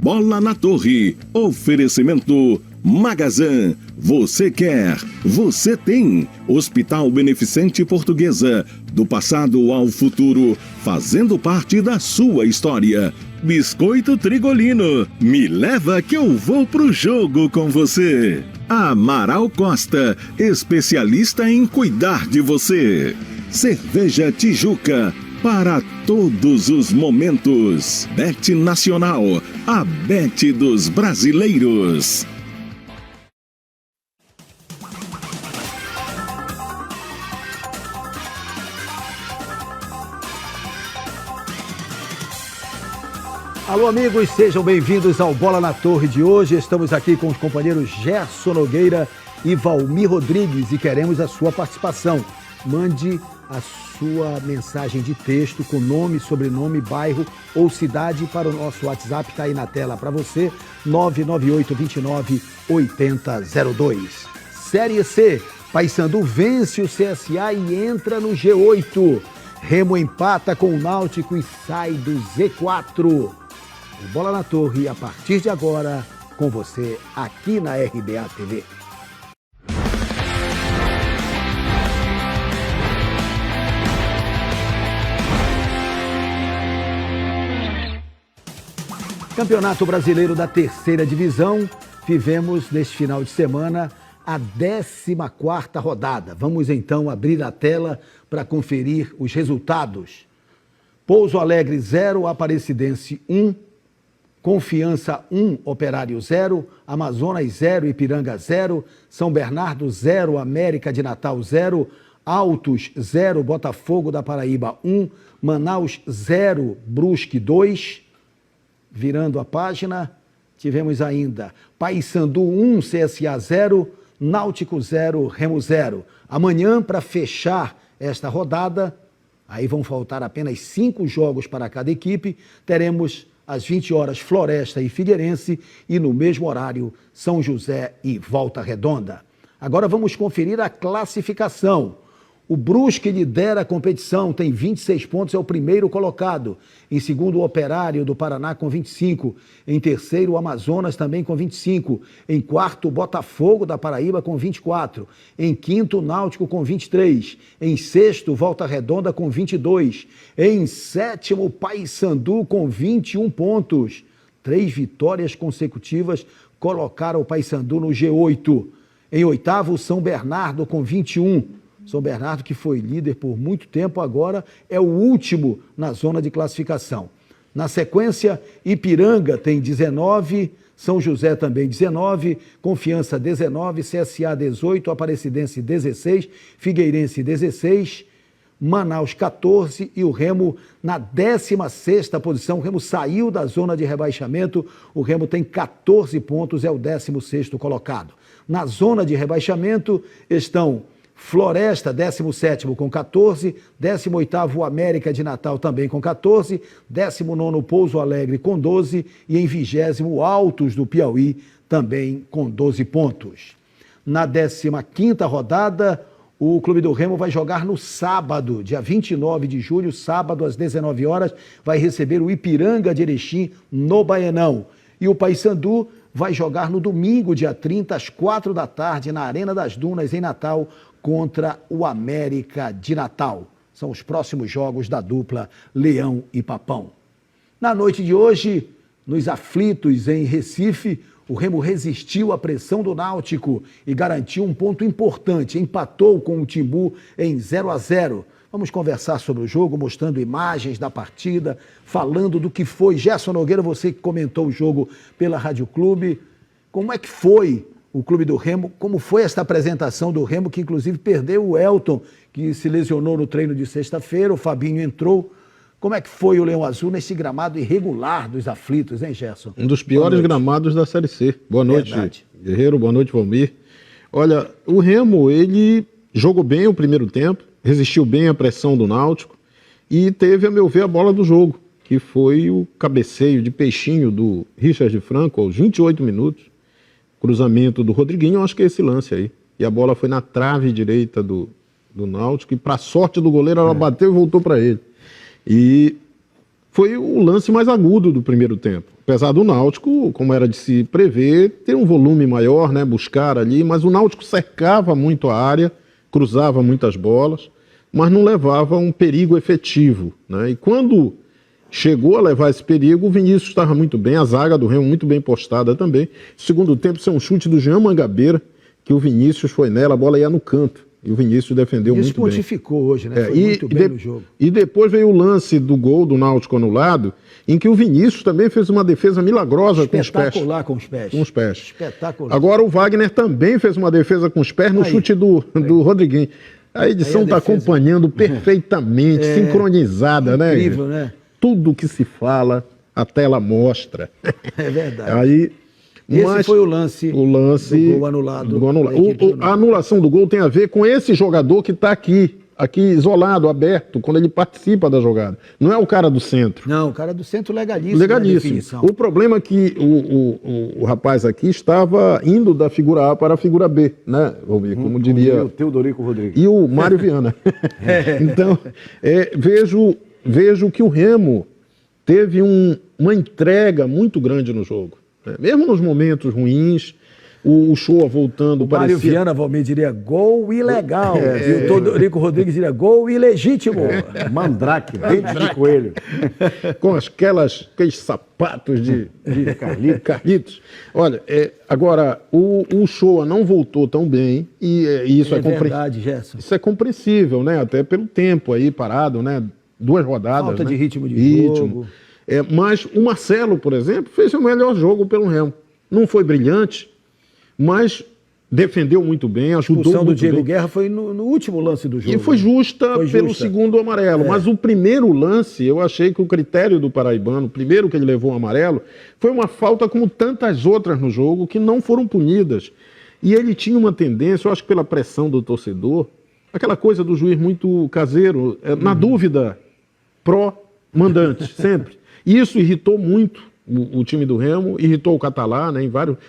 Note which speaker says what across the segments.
Speaker 1: Bola na Torre. Oferecimento Magazan. Você quer, você tem. Hospital Beneficente Portuguesa. Do passado ao futuro, fazendo parte da sua história. Biscoito Trigolino. Me leva que eu vou pro jogo com você. Amaral Costa, especialista em cuidar de você. Cerveja Tijuca, para todos os momentos. Bet Nacional, a Bet dos brasileiros.
Speaker 2: Alô, amigos, sejam bem-vindos ao Bola na Torre de hoje. Estamos aqui com os companheiros Gerson Nogueira e Valmir Rodrigues e queremos a sua participação. Mande a sua mensagem de texto com nome, sobrenome, bairro ou cidade para o nosso WhatsApp, está aí na tela para você, 998298002. Série C, Paysandu vence o CSA e entra no G8. Remo empata com o Náutico e sai do Z4. O Bola na Torre, a partir de agora, com você aqui na RBA TV. Campeonato Brasileiro da Terceira Divisão, vivemos neste final de semana a 14ª rodada. Vamos então abrir a tela para conferir os resultados. Pouso Alegre 0, Aparecidense 1, Confiança 1, Operário 0, Amazonas 0, Ipiranga 0, São Bernardo 0, América de Natal 0, Altos 0, Botafogo da Paraíba 1, Manaus 0, Brusque 2. Virando a página, tivemos ainda Paysandu 1, CSA 0, Náutico 0, Remo 0. Amanhã, para fechar esta rodada, aí vão faltar apenas 5 jogos para cada equipe, teremos às 20 horas Floresta e Figueirense e no mesmo horário São José e Volta Redonda. Agora vamos conferir a classificação. O Brusque lidera a competição, tem 26 pontos, é o primeiro colocado. Em segundo, o Operário do Paraná com 25. Em terceiro, o Amazonas também com 25. Em quarto, o Botafogo da Paraíba com 24. Em quinto, o Náutico com 23. Em sexto, Volta Redonda com 22. Em sétimo, Paysandu com 21 pontos. 3 vitórias consecutivas colocaram o Paysandu no G8. Em oitavo, São Bernardo com 21. São Bernardo, que foi líder por muito tempo, agora é o último na zona de classificação. Na sequência, Ipiranga tem 19, São José também 19, Confiança 19, CSA 18, Aparecidense 16, Figueirense 16, Manaus 14 e o Remo na 16ª posição. O Remo saiu da zona de rebaixamento, o Remo tem 14 pontos, é o 16º colocado. Na zona de rebaixamento estão Floresta, 17º com 14, 18º América de Natal também com 14, 19º Pouso Alegre com 12 e em 20º Altos do Piauí também com 12 pontos. Na 15ª rodada, o Clube do Remo vai jogar no sábado, dia 29 de julho, sábado às 19 horas, vai receber o Ipiranga de Erechim no Baenão. E o Paysandu vai jogar no domingo, dia 30, às 4 da tarde, na Arena das Dunas, em Natal, contra o América de Natal. São os próximos jogos da dupla Leão e Papão. Na noite de hoje, nos aflitos em Recife, o Remo resistiu à pressão do Náutico e garantiu um ponto importante. Empatou com o Timbu em 0-0. Vamos conversar sobre o jogo, mostrando imagens da partida, falando do que foi. Gerson Nogueira, você que comentou o jogo pela Rádio Clube, como é que foi o Clube do Remo? Como foi esta apresentação do Remo, que inclusive perdeu o Elton, que se lesionou no treino de sexta-feira, o Fabinho entrou. Como é que foi o Leão Azul nesse gramado irregular dos aflitos, hein, Gerson?
Speaker 3: Um dos piores gramados da Série C. Boa noite, verdade. Guerreiro, boa noite, Valmir. Olha, o Remo, ele jogou bem o primeiro tempo, resistiu bem à pressão do Náutico e teve, a meu ver, a bola do jogo, que foi o cabeceio de peixinho do Richard Franco aos 28 minutos. Cruzamento do Rodriguinho, acho que é esse lance aí. E a bola foi na trave direita do Náutico e, para sorte do goleiro, ela bateu e voltou para ele. E foi o lance mais agudo do primeiro tempo. Apesar do Náutico, como era de se prever, ter um volume maior, né, buscar ali, mas o Náutico cercava muito a área, cruzava muitas bolas, mas não levava um perigo efetivo, né? E quando chegou a levar esse perigo, o Vinícius estava muito bem, a zaga do Remo muito bem postada também. Segundo tempo, isso é um chute do Jean Mangabeira, que o Vinícius foi nela, a bola ia no canto. E o Vinícius defendeu muito bem.
Speaker 2: Isso pontificou hoje, né? Foi muito bem no jogo.
Speaker 3: E depois veio o lance do gol do Náutico anulado, em que o Vinícius também fez uma defesa milagrosa com os pés.
Speaker 2: Espetacular com os pés.
Speaker 3: Com os pés.
Speaker 2: Espetacular.
Speaker 3: Agora o Wagner também fez uma defesa com os pés no chute do Rodriguinho. A edição está acompanhando perfeitamente, sincronizada, né?
Speaker 2: Incrível, né?
Speaker 3: Tudo que se fala, a tela mostra.
Speaker 2: É verdade.
Speaker 3: Aí,
Speaker 2: esse foi o lance do gol anulado.
Speaker 3: A anulação do gol tem a ver com esse jogador que está aqui isolado, aberto, quando ele participa da jogada. Não é o cara do centro.
Speaker 2: Não, o cara do centro legalíssimo.
Speaker 3: Legalíssimo. O problema é que o rapaz aqui estava indo da figura A para a figura B, né, Romir? Como diria...
Speaker 4: o Teodorico Rodrigues.
Speaker 3: E o Mário Viana. Então, vejo que o Remo teve uma entrega muito grande no jogo. Né? Mesmo nos momentos ruins, o Shoa voltando...
Speaker 2: O Mário Viana, Valmir, diria gol ilegal. E o Teodorico Rodrigues diria gol ilegítimo.
Speaker 4: Mandrake, dente de coelho.
Speaker 3: Com aqueles sapatos de Carlitos. Olha, agora, o Shoa não voltou tão bem e isso é
Speaker 2: verdade, Gerson.
Speaker 3: Isso é compreensível, né? Até pelo tempo aí parado, né? 2 rodadas.
Speaker 2: Falta, né, de ritmo de jogo.
Speaker 3: Mas o Marcelo, por exemplo, fez o melhor jogo pelo Remo. Não foi brilhante, mas defendeu muito bem, ajudou muito bem. A expulsão do Diego
Speaker 2: Guerra foi no último lance do jogo.
Speaker 3: E foi justa pelo segundo amarelo. Mas o primeiro lance, eu achei que o critério do paraibano, o primeiro que ele levou o amarelo, foi uma falta como tantas outras no jogo que não foram punidas. E ele tinha uma tendência, eu acho que pela pressão do torcedor, aquela coisa do juiz muito caseiro, na dúvida, pró-mandante, sempre. E isso irritou muito o time do Remo, irritou o Catalá, né,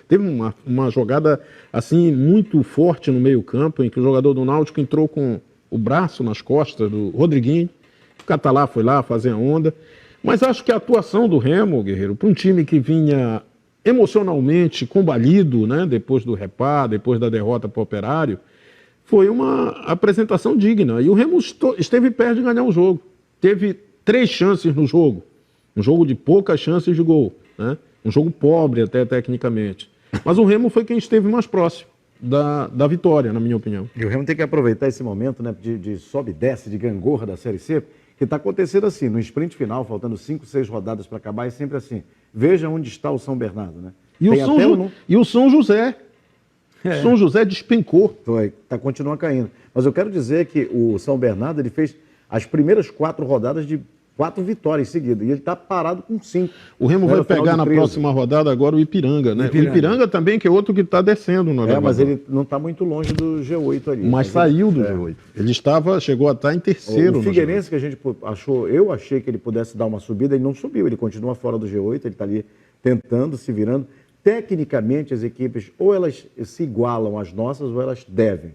Speaker 3: teve uma jogada assim muito forte no meio-campo, em que o jogador do Náutico entrou com o braço nas costas do Rodriguinho, o Catalá foi lá fazer a onda, mas acho que a atuação do Remo, Guerreiro, para um time que vinha emocionalmente combalido, né, depois do Repá, depois da derrota para o Operário, foi uma apresentação digna, e o Remo esteve perto de ganhar o jogo, teve 3 chances no jogo, um jogo de poucas chances de gol, né? Um jogo pobre até tecnicamente. Mas o Remo foi quem esteve mais próximo da vitória, na minha opinião.
Speaker 4: E o Remo tem que aproveitar esse momento, né, de sobe e desce, de gangorra da Série C, que está acontecendo assim, no sprint final, faltando 5, 6 rodadas para acabar, é sempre assim. Veja onde está o São Bernardo, né?
Speaker 3: E o São José. São José despencou.
Speaker 4: Continua caindo. Mas eu quero dizer que o São Bernardo, ele fez as primeiras 4 rodadas de 4 vitórias seguidas. E ele está parado com 5.
Speaker 3: O Remo vai pegar na próxima rodada agora o Ipiranga, né? O Ipiranga também, que é outro que está descendo.
Speaker 4: Mas ele não está muito longe do G8 ali.
Speaker 3: Mas saiu do G8. Ele chegou a estar em terceiro.
Speaker 4: O Figueirense, que a gente achou, eu achei que ele pudesse dar uma subida, ele não subiu. Ele continua fora do G8, ele está ali tentando, se virando. Tecnicamente, as equipes, ou elas se igualam às nossas, ou elas devem.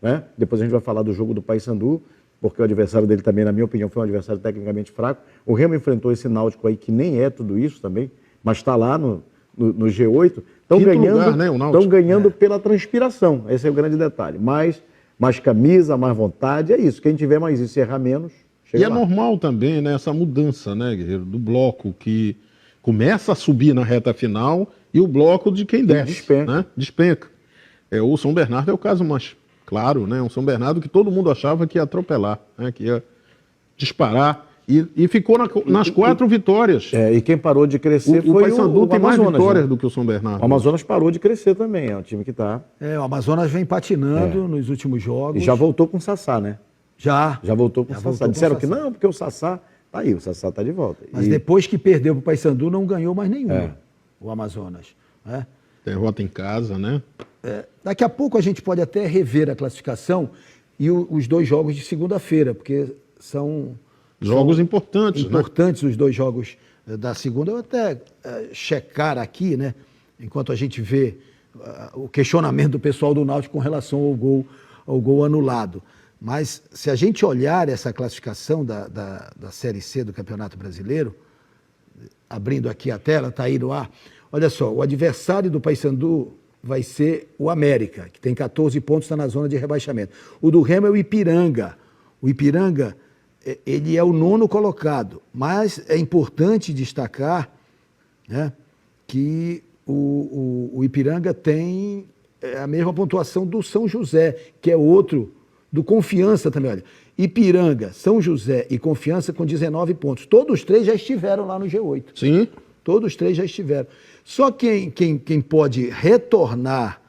Speaker 4: Né? Depois a gente vai falar do jogo do Paysandu, porque o adversário dele também, na minha opinião, foi um adversário tecnicamente fraco. O Remo enfrentou esse Náutico aí, que nem é tudo isso também, mas está lá no G8. Estão ganhando pela transpiração, esse é o grande detalhe. Mais camisa, mais vontade, é isso. Quem tiver mais isso e errar menos, chega lá.
Speaker 3: É normal também, né, essa mudança, né, Guerreiro, do bloco que começa a subir na reta final e o bloco de quem desce, despenca. O São Bernardo é o caso mais claro, né? Um São Bernardo que todo mundo achava que ia atropelar, né? Que ia disparar e ficou nas 4 vitórias.
Speaker 4: E quem parou de crescer foi o
Speaker 3: Paysandu, tem mais vitórias, né, do que o São Bernardo.
Speaker 4: O Amazonas parou de crescer também, é um time que está...
Speaker 2: o Amazonas vem patinando nos últimos jogos.
Speaker 4: E já voltou com o Sassá, né?
Speaker 2: Já
Speaker 4: voltou com o Sassá. Disseram que não, porque o Sassá tá aí, o Sassá está de volta.
Speaker 2: Mas depois que perdeu para o Paysandu, não ganhou mais nenhum, o Amazonas. Né?
Speaker 3: Derrota em casa, né?
Speaker 2: Daqui a pouco a gente pode até rever a classificação e os 2 jogos de segunda-feira, porque são
Speaker 3: jogos importantes,
Speaker 2: né? Os 2 jogos da segunda. Eu até checar aqui, né? Enquanto a gente vê o questionamento do pessoal do Náutico com relação ao gol anulado. Mas se a gente olhar essa classificação da Série C do Campeonato Brasileiro, abrindo aqui a tela, está aí no ar. Olha só, o adversário do Paysandu vai ser o América, que tem 14 pontos, está na zona de rebaixamento. O do Remo é o Ipiranga. O Ipiranga, ele é o 9º colocado, mas é importante destacar, né, que o Ipiranga tem a mesma pontuação do São José, que é outro do Confiança também. Olha, Ipiranga, São José e Confiança com 19 pontos. Todos os 3 já estiveram lá no G8.
Speaker 3: Sim.
Speaker 2: Todos os 3 já estiveram. Só quem pode retornar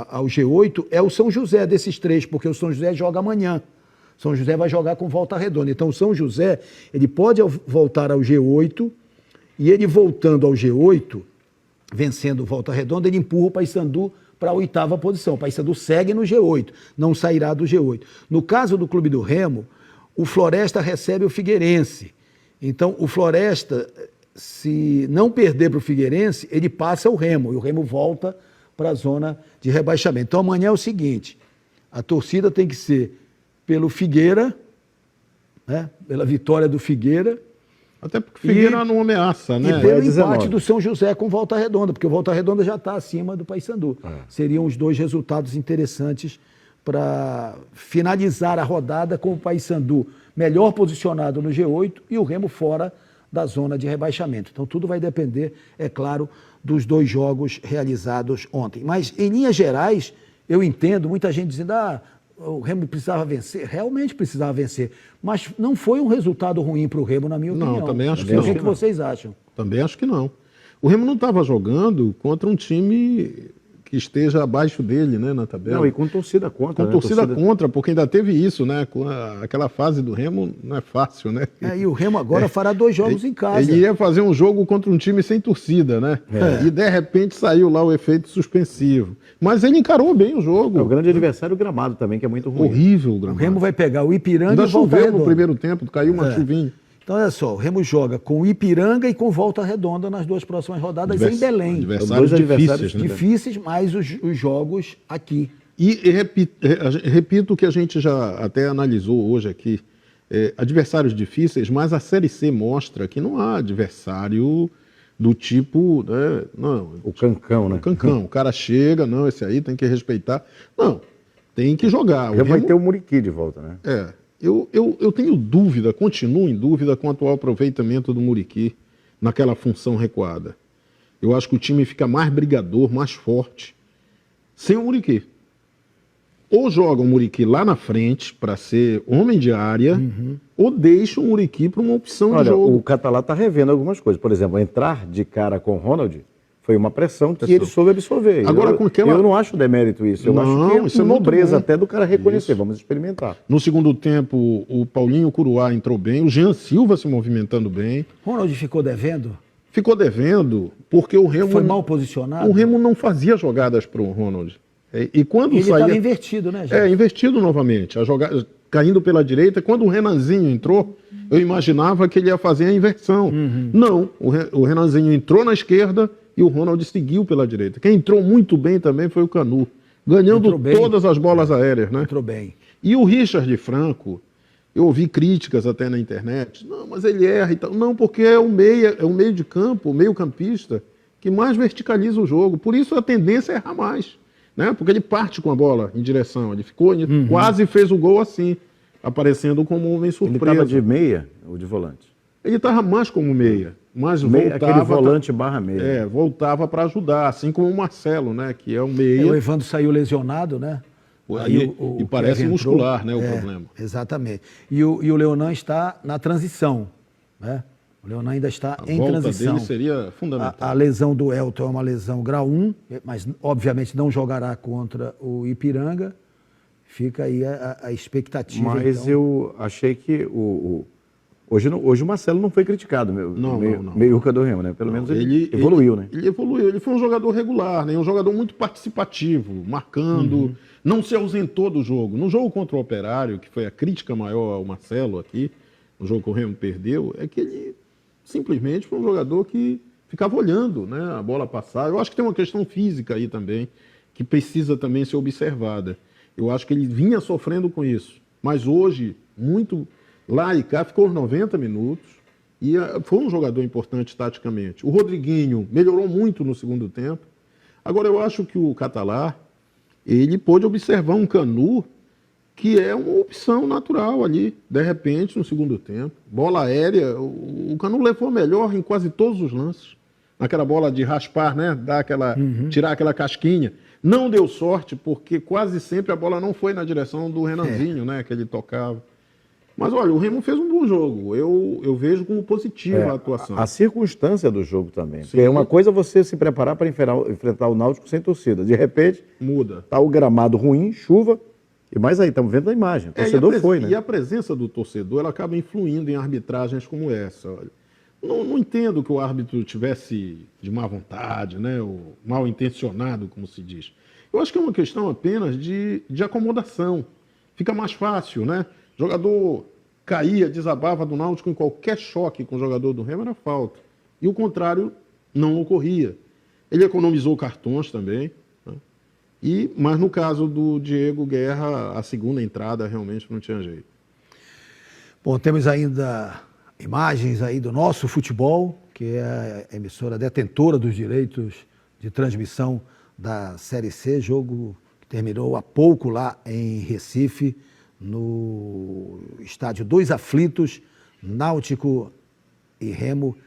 Speaker 2: ao G8 é o São José desses 3, porque o São José joga amanhã. São José vai jogar com Volta Redonda. Então o São José, ele pode voltar ao G8, e ele voltando ao G8, vencendo Volta Redonda, ele empurra o Paysandu para a 8ª posição. O Paysandu segue no G8, não sairá do G8. No caso do Clube do Remo, o Floresta recebe o Figueirense. Então o Floresta, se não perder para o Figueirense, ele passa o Remo, e o Remo volta para a zona de rebaixamento. Então amanhã é o seguinte, a torcida tem que ser pelo Figueira, né, pela vitória do Figueira.
Speaker 3: Até porque o Figueira não ameaça, né?
Speaker 2: E pelo empate do São José com Volta Redonda, porque o Volta Redonda já está acima do Paysandu. Seriam os 2 resultados interessantes para finalizar a rodada com o Paysandu melhor posicionado no G8 e o Remo fora da zona de rebaixamento. Então tudo vai depender, é claro, dos 2 jogos realizados ontem. Mas em linhas gerais, eu entendo muita gente dizendo, o Remo precisava vencer, realmente precisava vencer, mas não foi um resultado ruim para o Remo, na minha opinião.
Speaker 3: Não, também acho que não.
Speaker 2: O que vocês acham?
Speaker 3: Também acho que não. O Remo não estava jogando contra um time que esteja abaixo dele, né, na tabela.
Speaker 4: Não, e com torcida contra.
Speaker 3: Com torcida contra, porque ainda teve isso, né? Aquela fase do Remo não é fácil, né?
Speaker 2: E o Remo agora fará 2 jogos em casa.
Speaker 3: Ele ia fazer um jogo contra um time sem torcida, né? E de repente saiu lá o efeito suspensivo. Mas ele encarou bem o jogo.
Speaker 4: O grande adversário é o gramado também, que é muito ruim.
Speaker 3: Horrível o
Speaker 2: O
Speaker 3: gramado.
Speaker 2: Remo vai pegar o Ipiranga
Speaker 3: Ainda
Speaker 2: e Volta
Speaker 3: choveu
Speaker 2: Redonda.
Speaker 3: no primeiro tempo, caiu uma chuvinha.
Speaker 2: Então, olha só, o Remo joga com o Ipiranga e com Volta Redonda nas 2 próximas rodadas em Belém.
Speaker 3: Adversários
Speaker 4: Dois
Speaker 3: difíceis,
Speaker 4: adversários
Speaker 3: né?
Speaker 2: Difíceis, mais os jogos aqui.
Speaker 3: E repito o que a gente já até analisou hoje aqui. Adversários difíceis, mas a Série C mostra que não há adversário do tipo, né, não,
Speaker 4: O Cancão, né?
Speaker 3: o Cancão. O cara chega, não, esse aí tem que respeitar. Não, tem que jogar.
Speaker 4: Já vai ter o Muriqui de volta, né?
Speaker 3: Eu tenho dúvida, continuo em dúvida com o atual aproveitamento do Muriqui naquela função recuada. Eu acho que o time fica mais brigador, mais forte, sem o Muriqui. Ou joga o Muriqui lá na frente para ser homem de área, ou deixa o Muriqui para uma opção de
Speaker 4: Olha,
Speaker 3: jogo.
Speaker 4: o Catalá está revendo algumas coisas. Por exemplo, entrar de cara com o Ronald foi uma pressão que ele soube absorver.
Speaker 3: Agora, com aquela...
Speaker 4: eu não acho demérito isso. Eu
Speaker 3: Não,
Speaker 4: acho que
Speaker 3: isso
Speaker 4: é
Speaker 3: é muito
Speaker 4: nobreza
Speaker 3: bom.
Speaker 4: até do cara reconhecer.
Speaker 3: Isso.
Speaker 4: Vamos experimentar.
Speaker 3: No segundo tempo, o Paulinho Curuá entrou bem, o Jean Silva se movimentando bem.
Speaker 2: Ronald ficou devendo?
Speaker 3: Ficou devendo porque o Remo...
Speaker 2: Foi mal posicionado?
Speaker 3: O Remo não fazia jogadas para o Ronald. E quando
Speaker 2: Ele
Speaker 3: saía...
Speaker 2: estava invertido, né, gente?
Speaker 3: Invertido novamente. A jogada, caindo pela direita. Quando o Renanzinho entrou, eu imaginava que ele ia fazer a inversão. Não, o Renanzinho entrou na esquerda e o Ronald seguiu pela direita. Quem entrou muito bem também foi o Canu, ganhando todas as bolas aéreas, né?
Speaker 2: Entrou bem.
Speaker 3: E o Richard Franco, eu ouvi críticas até na internet. Não, mas ele erra e tal. Não, porque é o meio de campo, o meio campista, que mais verticaliza o jogo. Por isso a tendência é errar mais. Né? Porque ele parte com a bola em direção. Ele ficou, quase fez o gol assim, aparecendo como um homem surpresa.
Speaker 4: Ele estava de meia ou de volante?
Speaker 3: Ele estava mais como meia, mas
Speaker 4: Meia,
Speaker 3: voltava...
Speaker 4: aquele volante barra meia.
Speaker 3: Voltava para ajudar, assim como o Marcelo, né? Que é o meia.
Speaker 2: O Evandro saiu lesionado, né?
Speaker 3: E parece
Speaker 2: Kevin
Speaker 3: muscular,
Speaker 2: entrou.
Speaker 3: né, o problema.
Speaker 2: Exatamente. E o Leonan está na transição, né? O Leonan ainda está em
Speaker 3: volta
Speaker 2: transição.
Speaker 3: dele seria fundamental.
Speaker 2: A lesão do Elton é uma lesão grau 1, mas obviamente não jogará contra o Ipiranga. Fica aí a expectativa.
Speaker 4: Mas
Speaker 2: então.
Speaker 4: eu achei que hoje o Marcelo não foi criticado,
Speaker 3: Não.
Speaker 4: meiuca do Remo, né? Pelo menos ele evoluiu, né?
Speaker 3: Ele evoluiu, ele foi um jogador regular, né? Um jogador muito participativo, marcando, não se ausentou do jogo. No jogo contra o Operário, que foi a crítica maior ao Marcelo aqui, no jogo que o Remo perdeu, é que ele simplesmente foi um jogador que ficava olhando, né, a bola passar. Eu acho que tem uma questão física aí também, que precisa também ser observada. Eu acho que ele vinha sofrendo com isso. Mas hoje, muito lá e cá, ficou os 90 minutos E foi um jogador importante taticamente. O Rodriguinho melhorou muito no segundo tempo. Agora, eu acho que o Catalá, ele pôde observar um Canu que é uma opção natural ali, de repente, no segundo tempo. Bola aérea, o Canu levou melhor em quase todos os lances. Naquela bola de raspar, né? Tirar aquela casquinha. Não deu sorte, porque quase sempre a bola não foi na direção do Renanzinho, né? Que ele tocava. Mas olha, o Remo fez um bom jogo. Eu vejo como positiva a atuação.
Speaker 4: A circunstância do jogo também. Porque é uma coisa você se preparar para enfrentar o Náutico sem torcida. De repente,
Speaker 3: muda.
Speaker 4: Tá o gramado ruim, chuva. E mais aí, estamos vendo a imagem. O torcedor foi, né?
Speaker 3: E a presença do torcedor, ela acaba influindo em arbitragens como essa. Olha. Não entendo que o árbitro tivesse de má vontade, né? Ou mal intencionado, como se diz. Eu acho que é uma questão apenas de acomodação. Fica mais fácil, né? O jogador caía, desabava do Náutico em qualquer choque com o jogador do Remo, era falta. E o contrário não ocorria. Ele economizou cartões também. Né? Mas no caso do Diego Guerra, a segunda entrada realmente não tinha jeito.
Speaker 2: Bom, temos ainda imagens aí do Nosso Futebol, que é a emissora detentora dos direitos de transmissão da Série C, jogo que terminou há pouco lá em Recife, no estádio Dois Aflitos, Náutico e Remo,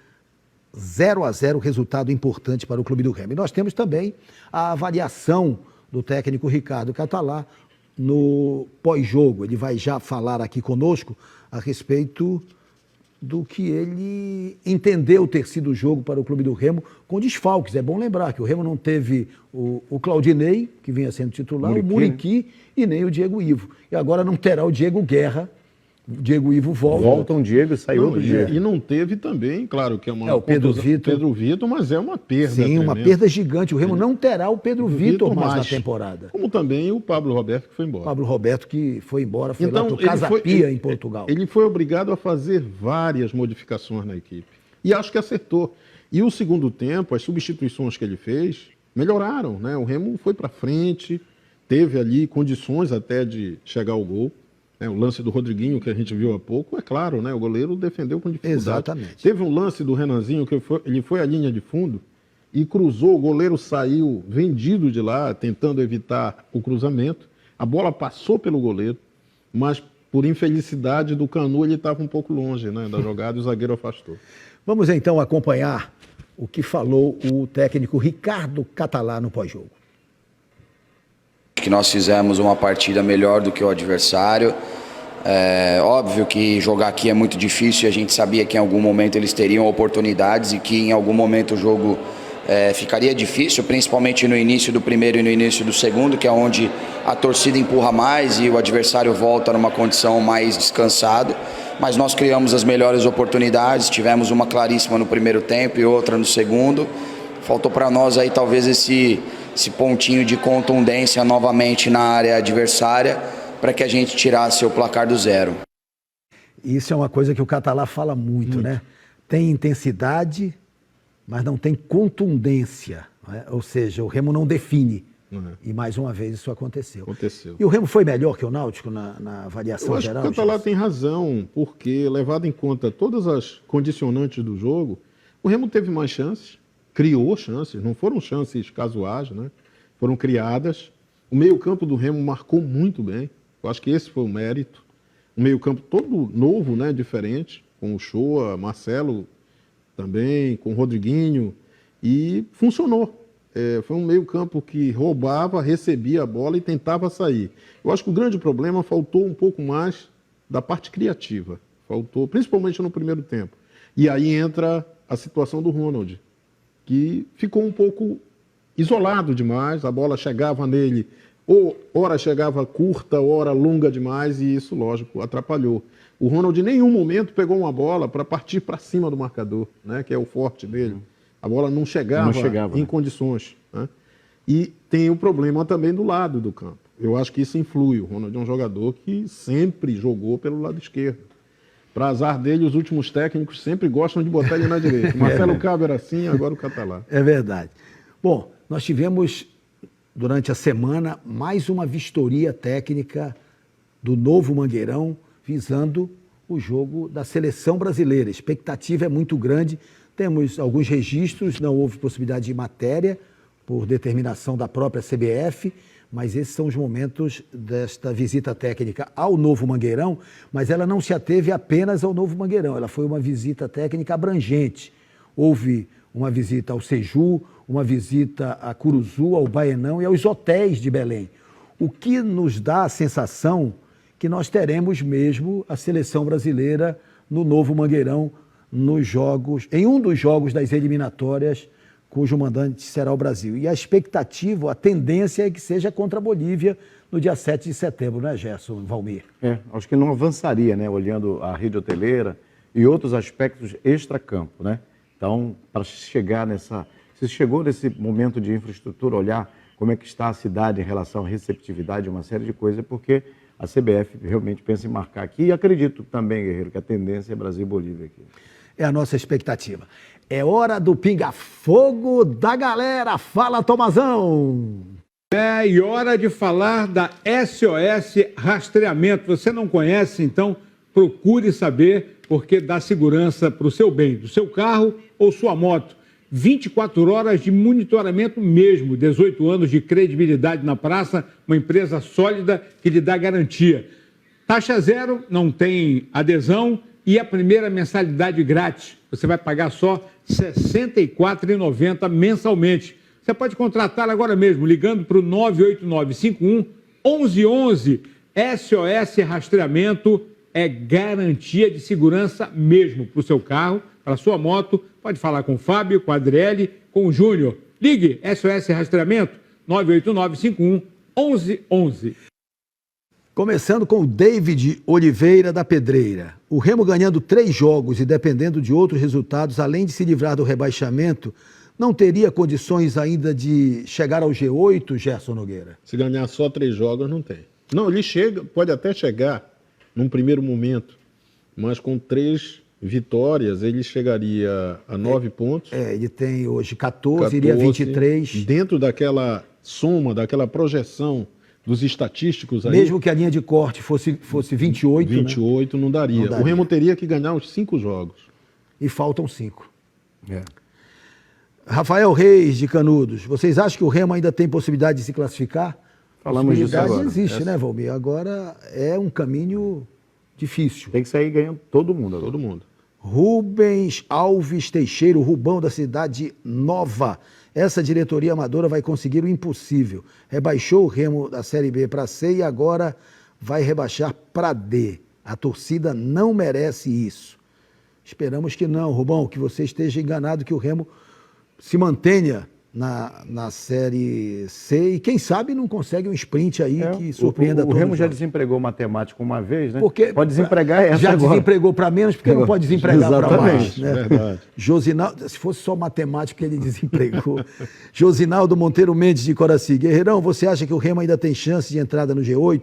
Speaker 2: 0-0, resultado importante para o Clube do Remo. E nós temos também a avaliação do técnico Ricardo Catalá no pós-jogo. Ele vai já falar aqui conosco a respeito do que ele entendeu ter sido o jogo para o Clube do Remo com desfalques. É bom lembrar que o Remo não teve o Claudinei, que vinha sendo titular, o Muriqui e nem o Diego Ivo. E agora não terá o Diego Guerra. O Diego Ivo volta.
Speaker 4: Volta um Diego e saiu do Diego.
Speaker 3: E não teve também, claro que é uma...
Speaker 2: o Pedro Vitor,
Speaker 3: mas é uma perda.
Speaker 2: Sim,
Speaker 3: tremenda.
Speaker 2: uma perda gigante. O Remo não terá o Pedro Vitor mais na temporada.
Speaker 3: Como também o Pablo Roberto, que foi embora.
Speaker 2: Pablo Roberto, que foi embora, foi lá para o Casa Pia, em Portugal.
Speaker 3: Ele foi obrigado a fazer várias modificações na equipe. E acho que acertou. E o segundo tempo, as substituições que ele fez, melhoraram, né? O Remo foi para frente, teve ali condições até de chegar ao gol. O lance do Rodriguinho, que a gente viu há pouco, é claro, né? O goleiro defendeu com dificuldade.
Speaker 2: Exatamente.
Speaker 3: Teve um lance do Renanzinho, que ele foi à linha de fundo e cruzou, o goleiro saiu vendido de lá, tentando evitar o cruzamento. A bola passou pelo goleiro, mas por infelicidade do Canu, ele estava um pouco longe, né, da jogada e o zagueiro afastou.
Speaker 2: Vamos então acompanhar o que falou o técnico Ricardo Catalá no pós-jogo.
Speaker 5: Que nós fizemos uma partida melhor do que o adversário. É óbvio que jogar aqui é muito difícil e a gente sabia que em algum momento eles teriam oportunidades e que em algum momento o jogo ficaria difícil, principalmente no início do primeiro e no início do segundo, que é onde a torcida empurra mais e o adversário volta numa condição mais descansada. Mas nós criamos as melhores oportunidades, tivemos uma claríssima no primeiro tempo e outra no segundo. Faltou para nós aí talvez esse pontinho de contundência novamente na área adversária para que a gente tirasse o placar do zero.
Speaker 2: Isso é uma coisa que o Catalá fala muito, né? Tem intensidade, mas não tem contundência. Né? Ou seja, o Remo não define. E mais uma vez isso aconteceu. E o Remo foi melhor que o Náutico na avaliação geral?
Speaker 3: Eu acho que o Catalá tem razão, porque levado em conta todas as condicionantes do jogo, o Remo teve mais chances. Criou chances, não foram chances casuais, né? Foram criadas. O meio-campo do Remo marcou muito bem. Eu acho que esse foi o mérito. O meio-campo todo novo, né? Diferente, com o Shoa, Marcelo também, com o Rodriguinho. E funcionou. Foi um meio-campo que roubava, recebia a bola e tentava sair. Eu acho que o grande problema faltou um pouco mais da parte criativa. Faltou, principalmente no primeiro tempo. E aí entra a situação do Ronald, que ficou um pouco isolado demais, a bola chegava nele, ou ora chegava curta, ora longa demais, e isso, lógico, atrapalhou. O Ronald em nenhum momento pegou uma bola para partir para cima do marcador, né, que é o forte dele. A bola não chegava em condições. Né? E tem o problema também do lado do campo. Eu acho que isso influi. O Ronald é um jogador que sempre jogou pelo lado esquerdo. Para azar dele, os últimos técnicos sempre gostam de botar ele na direita. Marcelo Cabo era assim, agora o Catalá.
Speaker 2: É verdade. Bom, nós tivemos, durante a semana, mais uma vistoria técnica do Novo Mangueirão, visando o jogo da seleção brasileira. A expectativa é muito grande, temos alguns registros, não houve possibilidade de matéria por determinação da própria CBF, mas esses são os momentos desta visita técnica ao Novo Mangueirão, mas ela não se ateve apenas ao Novo Mangueirão, ela foi uma visita técnica abrangente. Houve uma visita ao Seju, uma visita a Curuzu, ao Baenão e aos hotéis de Belém. O que nos dá a sensação que nós teremos mesmo a seleção brasileira no Novo Mangueirão, nos jogos, em um dos jogos das eliminatórias, cujo mandante será o Brasil. E a expectativa, a tendência é que seja contra a Bolívia no dia 7 de setembro, não é, Gerson, Valmir?
Speaker 4: Acho que não avançaria, né, olhando a rede hoteleira e outros aspectos extracampo, né? Então, para chegar se chegou nesse momento de infraestrutura, olhar como é que está a cidade em relação à receptividade, uma série de coisas, porque a CBF realmente pensa em marcar aqui, e acredito também, Guerreiro, que a tendência é Brasil e Bolívia aqui.
Speaker 2: É a nossa expectativa. É hora do pinga-fogo da galera. Fala, Tomazão!
Speaker 6: E hora de falar da SOS Rastreamento. Você não conhece, então procure saber, porque dá segurança para o seu bem, do seu carro ou sua moto. 24 horas de monitoramento mesmo, 18 anos de credibilidade na praça, uma empresa sólida que lhe dá garantia. Taxa zero, não tem adesão e a primeira mensalidade grátis. Você vai pagar só R$ 64,90 mensalmente. Você pode contratar agora mesmo, ligando para o 98951-1111. SOS Rastreamento é garantia de segurança mesmo para o seu carro, para a sua moto. Pode falar com o Fábio, com a Adriele, com o Júnior. Ligue SOS Rastreamento 98951-1111.
Speaker 2: Começando com o David Oliveira da Pedreira. O Remo ganhando 3 jogos e dependendo de outros resultados, além de se livrar do rebaixamento, não teria condições ainda de chegar ao G8, Gerson Nogueira?
Speaker 3: Se ganhar só 3 jogos, não tem. Não, ele chega, pode até chegar num primeiro momento, mas com 3 vitórias, ele chegaria a 9 pontos.
Speaker 2: Ele tem hoje 14, iria 23.
Speaker 3: Dentro daquela soma, daquela projeção dos estatísticos aí.
Speaker 2: Mesmo que a linha de corte fosse 28.
Speaker 3: 28, né? Não daria. O Remo teria que ganhar os 5 jogos.
Speaker 2: E faltam 5. Rafael Reis, de Canudos. Vocês acham que o Remo ainda tem possibilidade de se classificar?
Speaker 4: Falamos disso agora.
Speaker 2: Existe, né, Valmir? Agora é um caminho difícil.
Speaker 4: Tem que sair ganhando todo mundo agora.
Speaker 3: Todo mundo.
Speaker 2: Rubens Alves Teixeira, o Rubão da Cidade Nova. Essa diretoria amadora vai conseguir o impossível. Rebaixou o Remo da Série B para C e agora vai rebaixar para D. A torcida não merece isso. Esperamos que não, Rubão, que você esteja enganado, que o Remo se mantenha na Série C e quem sabe não consegue um sprint aí que surpreenda todos.
Speaker 4: O Remo já desempregou matemático uma vez, né?
Speaker 2: Porque
Speaker 4: pode desempregar essa
Speaker 2: já
Speaker 4: agora.
Speaker 2: Desempregou para menos, porque não pode desempregar para mais. Né?
Speaker 3: Verdade.
Speaker 2: Josinaldo, se fosse só matemático, ele desempregou. Josinaldo Monteiro Mendes de Coraci. Guerreirão, você acha que o Remo ainda tem chance de entrada no G8?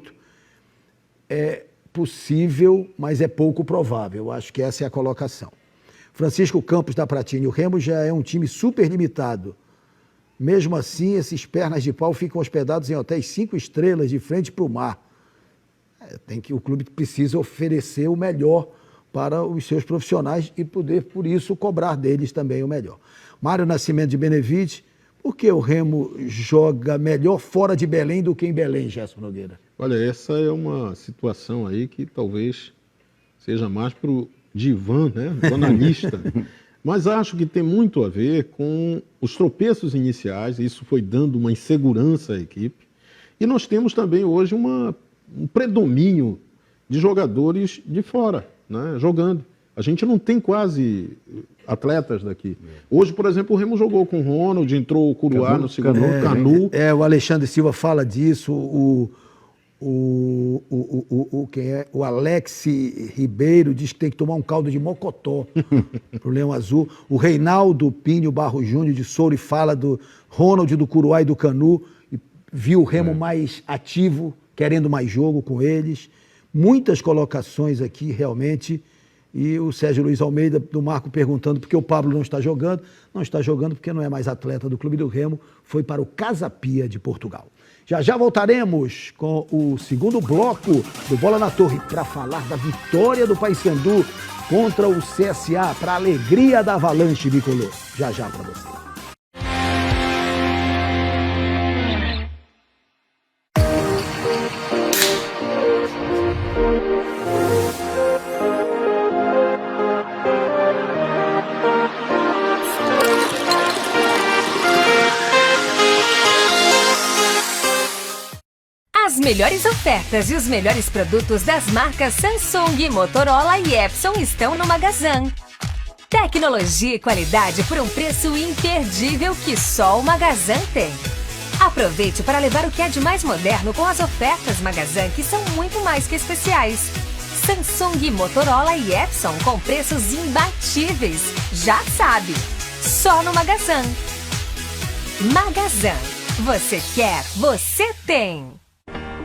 Speaker 2: É possível, mas é pouco provável. Eu acho que essa é a colocação. Francisco Campos da Pratini. O Remo já é um time super limitado. Mesmo assim, esses pernas de pau ficam hospedados em hotéis 5 estrelas de frente para o mar. O clube precisa oferecer o melhor para os seus profissionais e poder, por isso, cobrar deles também o melhor. Mário Nascimento de Benevite, por que o Remo joga melhor fora de Belém do que em Belém, Gerson Nogueira?
Speaker 3: Olha, essa é uma situação aí que talvez seja mais para o divã, né, do analista. Mas acho que tem muito a ver com os tropeços iniciais, isso foi dando uma insegurança à equipe. E nós temos também hoje um predomínio de jogadores de fora, né, jogando. A gente não tem quase atletas daqui. Hoje, por exemplo, o Remo jogou com o Ronald, entrou o Curuá no segundo, Canu.
Speaker 2: O Alexandre Silva fala disso, quem é? O Alex Ribeiro diz que tem que tomar um caldo de mocotó pro Leão Azul. O Reinaldo Pinho Barro Júnior de Soure fala do Ronald, do Curuá e do Canu. E viu o Remo mais ativo, querendo mais jogo com eles. Muitas colocações aqui, realmente. E o Sérgio Luiz Almeida do Marco perguntando por que o Pablo não está jogando. Não está jogando porque não é mais atleta do Clube do Remo, foi para o Casa Pia de Portugal. Já já voltaremos com o segundo bloco do Bola na Torre para falar da vitória do Paysandu contra o CSA, para a alegria da Avalanche Bicolor. Já já para você.
Speaker 7: As melhores ofertas e os melhores produtos das marcas Samsung, Motorola e Epson estão no Magazan. Tecnologia e qualidade por um preço imperdível que só o Magazan tem. Aproveite para levar o que é de mais moderno com as ofertas Magazan, que são muito mais que especiais. Samsung, Motorola e Epson com preços imbatíveis. Já sabe, só no Magazan. Magazan. Você quer, você tem.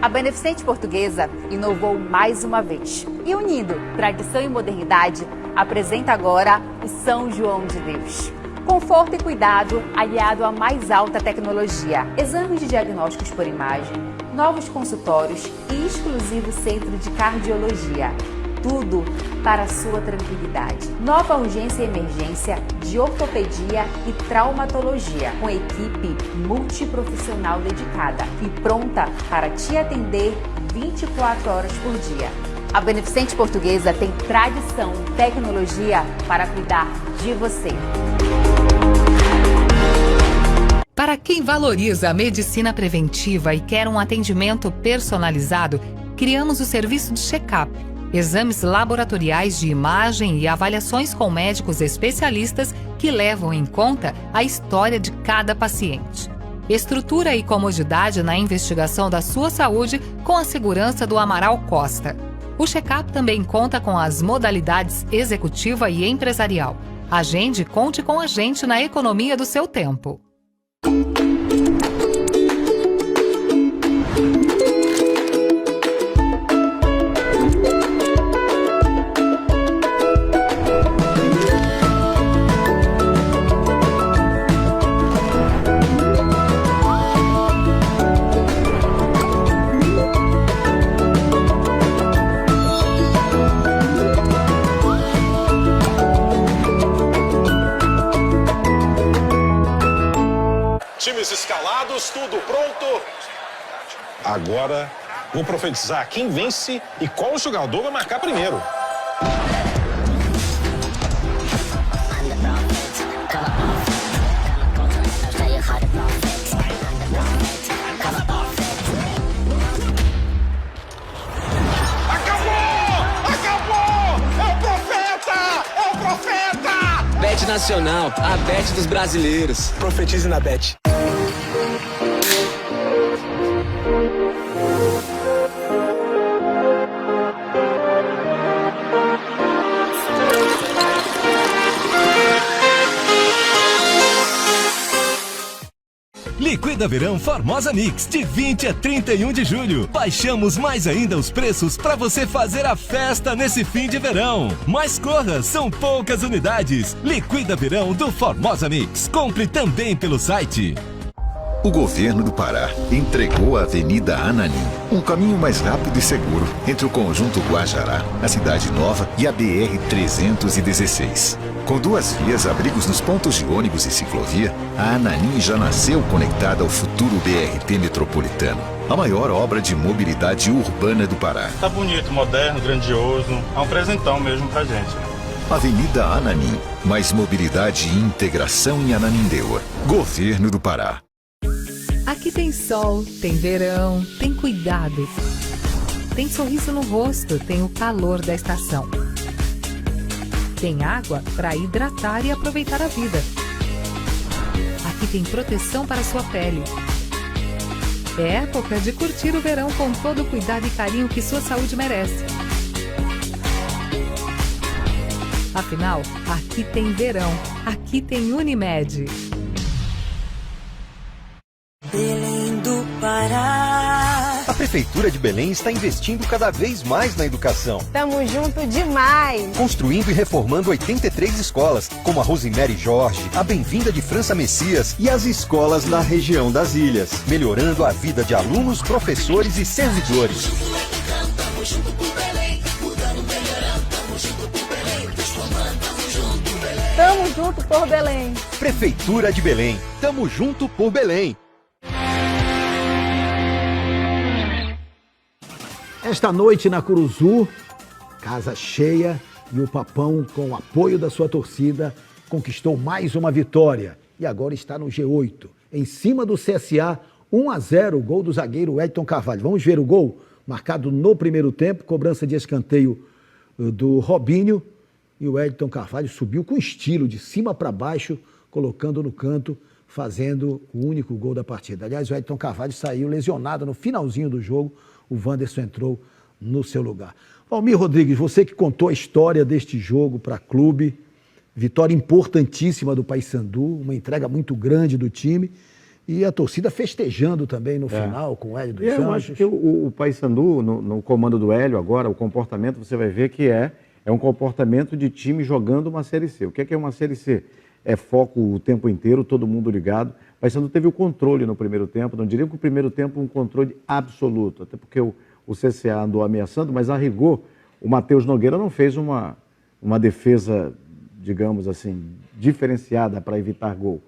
Speaker 8: A Beneficente Portuguesa inovou mais uma vez e, unindo tradição e modernidade, apresenta agora o São João de Deus. Conforto e cuidado aliado à mais alta tecnologia, exames de diagnósticos por imagem, novos consultórios e exclusivo centro de cardiologia. Tudo para a sua tranquilidade. Nova urgência e emergência de ortopedia e traumatologia, com equipe multiprofissional dedicada e pronta para te atender 24 horas por dia. A Beneficente Portuguesa tem tradição e tecnologia para cuidar de você.
Speaker 9: Para quem valoriza a medicina preventiva e quer um atendimento personalizado, criamos o serviço de check-up. Exames laboratoriais de imagem e avaliações com médicos especialistas que levam em conta a história de cada paciente. Estrutura e comodidade na investigação da sua saúde com a segurança do Amaral Costa. O check-up também conta com as modalidades executiva e empresarial. Agende e conte com a gente na economia do seu tempo.
Speaker 10: Times escalados, tudo pronto. Agora, vou profetizar quem vence e qual jogador vai marcar primeiro.
Speaker 11: Bet Nacional, a Bet dos brasileiros.
Speaker 12: Profetize na Bet.
Speaker 13: Liquida Verão Formosa Mix, de 20 a 31 de julho. Baixamos mais ainda os preços para você fazer a festa nesse fim de verão. Mas corra, são poucas unidades. Liquida Verão do Formosa Mix. Compre também pelo site.
Speaker 14: O governo do Pará entregou a Avenida Ananim, um caminho mais rápido e seguro entre o Conjunto Guajará, a Cidade Nova e a BR-316. Com 2 vias, abrigos nos pontos de ônibus e ciclovia, a Ananim já nasceu conectada ao futuro BRT metropolitano, a maior obra de mobilidade urbana do Pará.
Speaker 15: Tá bonito, moderno, grandioso, é um presentão mesmo pra gente.
Speaker 14: Avenida Ananim, mais mobilidade e integração em Ananindeua. Governo do Pará.
Speaker 9: Aqui tem sol, tem verão, tem cuidado. Tem sorriso no rosto, tem o calor da estação. Tem água para hidratar e aproveitar a vida. Aqui tem proteção para a sua pele. É época de curtir o verão com todo o cuidado e carinho que sua saúde merece. Afinal, aqui tem verão, aqui tem Unimed.
Speaker 16: Belém do Pará.
Speaker 12: Prefeitura de Belém está investindo cada vez mais na educação.
Speaker 16: Tamo junto demais!
Speaker 12: Construindo e reformando 83 escolas, como a Rosemary Jorge, a Bem-vinda de França Messias e as escolas na região das ilhas. Melhorando a vida de alunos, professores e servidores.
Speaker 17: Tamo junto por Belém, mudando, melhorando, tamo junto por Belém, transformando, tamo junto por Belém.
Speaker 16: Tamo junto por Belém.
Speaker 12: Prefeitura de Belém, tamo junto por Belém.
Speaker 2: Esta noite na Curuzu, casa cheia e o Papão, com o apoio da sua torcida, conquistou mais uma vitória e agora está no G8, em cima do CSA, 1-0, o gol do zagueiro Edton Carvalho. Vamos ver o gol, marcado no primeiro tempo, cobrança de escanteio do Robinho, e o Edton Carvalho subiu com estilo, de cima para baixo, colocando no canto, fazendo o único gol da partida. Aliás, o Edton Carvalho saiu lesionado no finalzinho do jogo, o Wanderson entrou no seu lugar. Valmir Rodrigues, você que contou a história deste jogo para clube, vitória importantíssima do Paysandu, uma entrega muito grande do time, e a torcida festejando também no final com o Hélio dos Anjos.
Speaker 4: Eu acho que o Paysandu, no comando do Hélio agora, o comportamento, você vai ver que é um comportamento de time jogando uma Série C. O que é uma Série C? É foco o tempo inteiro, todo mundo ligado. O Paysandu teve o controle no primeiro tempo, não diria que o primeiro tempo um controle absoluto, até porque o CSA andou ameaçando, mas a rigor, o Matheus Nogueira não fez uma defesa, digamos assim, diferenciada para evitar gol.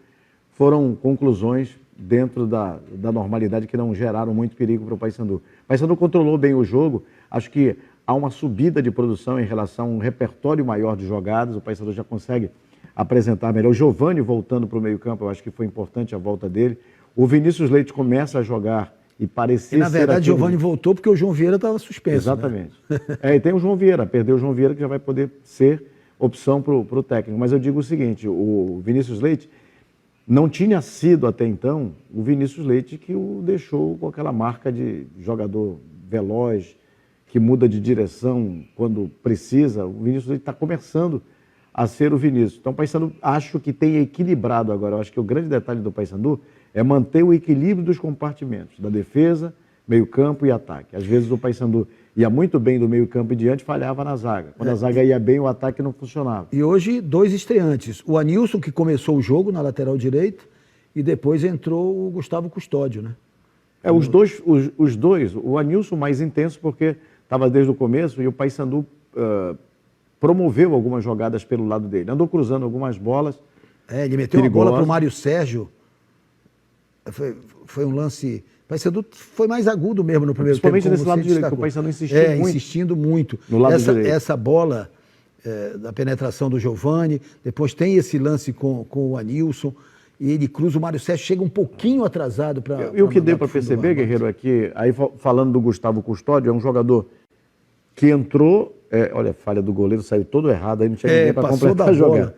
Speaker 4: Foram conclusões dentro da normalidade que não geraram muito perigo para o Paysandu. O Paysandu controlou bem o jogo, acho que há uma subida de produção em relação a um repertório maior de jogadas, o Paysandu já consegue apresentar melhor. O Giovani voltando para o meio-campo, eu acho que foi importante a volta dele. O Vinícius Leite começa a jogar e parecia
Speaker 2: ser... E na verdade, o Giovani voltou porque o João Vieira estava suspenso.
Speaker 4: Exatamente. Né? E tem o João Vieira, perdeu o João Vieira, que já vai poder ser opção para o técnico. Mas eu digo o seguinte, o Vinícius Leite não tinha sido até então o Vinícius Leite que o deixou com aquela marca de jogador veloz, que muda de direção quando precisa. O Vinícius Leite está começando a ser o Vinícius. Então o Paysandu acho que tem equilibrado agora. Eu acho que o grande detalhe do Paysandu é manter o equilíbrio dos compartimentos, da defesa, meio-campo e ataque. Às vezes o Paysandu ia muito bem do meio-campo e diante, falhava na zaga. Quando a zaga ia bem, o ataque não funcionava.
Speaker 2: E hoje, dois estreantes. O Anilson, que começou o jogo na lateral direita, e depois entrou o Gustavo Custódio, né?
Speaker 4: Os dois, o Anilson mais intenso porque estava desde o começo e o Paysandu promoveu algumas jogadas pelo lado dele. Andou cruzando algumas bolas.
Speaker 2: Ele meteu uma bola para o Mário Sérgio. Foi um lance... O Paysandu foi mais agudo mesmo no primeiro tempo.
Speaker 4: Principalmente nesse lado direito, que o Paysandu insistiu muito.
Speaker 2: Insistindo muito.
Speaker 4: No lado direito.
Speaker 2: Essa bola da penetração do Giovani, depois tem esse lance com o Anilson, e ele cruza, o Mário Sérgio chega um pouquinho atrasado para...
Speaker 4: E o que deu para perceber, Guerreiro, é que, aí falando do Gustavo Custódio, é um jogador que entrou, olha, falha do goleiro, saiu todo errado, aí não tinha ninguém para completar a jogada.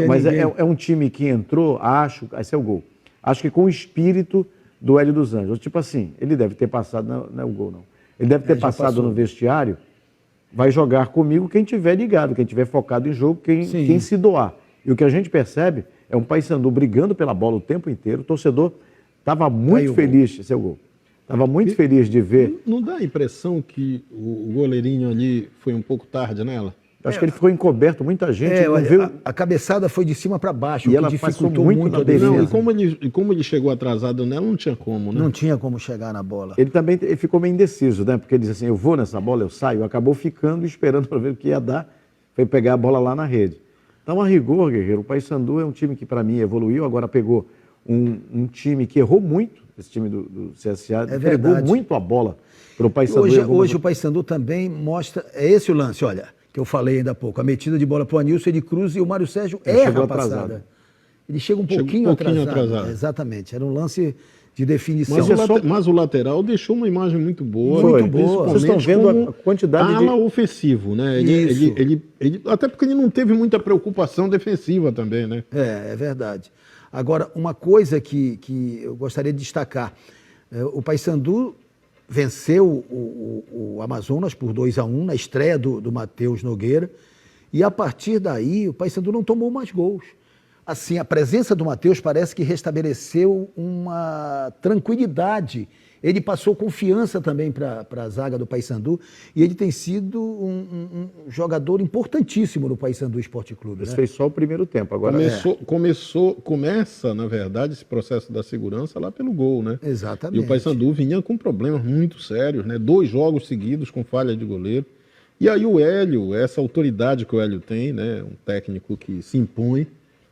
Speaker 4: Mas é um time que entrou, acho, esse é o gol, acho que com o espírito do Hélio dos Anjos. Tipo assim, ele deve ter passado, não é o gol não, ele deve ter passado no vestiário, vai jogar comigo quem tiver ligado, quem tiver focado em jogo, quem se doar. E o que a gente percebe é um Paysandu brigando pela bola o tempo inteiro, o torcedor estava muito feliz, esse é o gol. Estava muito feliz de ver.
Speaker 3: Não dá a impressão que o goleirinho ali foi um pouco tarde nela?
Speaker 4: Acho que ele ficou encoberto, muita gente não
Speaker 2: viu. A cabeçada foi de cima para baixo,
Speaker 4: e ela dificultou muito a defesa.
Speaker 3: Não, e como ele chegou atrasado nela, não tinha como, né?
Speaker 2: Não tinha como chegar na bola.
Speaker 4: Ele também ficou meio indeciso, né? Porque ele disse assim, eu vou nessa bola, eu saio. Acabou ficando esperando para ver o que ia dar. Foi pegar a bola lá na rede. Então, a rigor, Guerreiro, o Paysandu é um time que para mim evoluiu, agora pegou um time que errou muito, esse time do CSA, entregou muito a bola para o Paysandu.
Speaker 2: Hoje o Paysandu também mostra, é esse o lance, olha, que eu falei ainda há pouco, a metida de bola para o Anilson, ele cruza e o Mário Sérgio erra a passada. Ele chega um pouquinho atrasado. Exatamente, era um lance de definição.
Speaker 3: Mas o lateral deixou uma imagem muito boa.
Speaker 2: Muito boa.
Speaker 4: Vocês estão vendo a quantidade
Speaker 3: ala ofensivo, né? Ele, até porque ele não teve muita preocupação defensiva também, né?
Speaker 2: É verdade. Agora, uma coisa que eu gostaria de destacar, o Paysandu venceu o Amazonas por 2-1 na estreia do Matheus Nogueira, e a partir daí o Paysandu não tomou mais gols. Assim, a presença do Matheus parece que restabeleceu uma tranquilidade ele passou confiança também para a zaga do Paysandu e ele tem sido um jogador importantíssimo no Paysandu Esporte Clube.
Speaker 4: Ele
Speaker 2: né?
Speaker 4: fez só o primeiro tempo. Agora
Speaker 3: Começa, na verdade, esse processo da segurança lá pelo gol, né?
Speaker 2: Exatamente.
Speaker 3: E o Paysandu vinha com problemas muito sérios, né? 2 jogos seguidos com falha de goleiro. E aí o Hélio, essa autoridade que o Hélio tem, né? Um técnico que se impõe,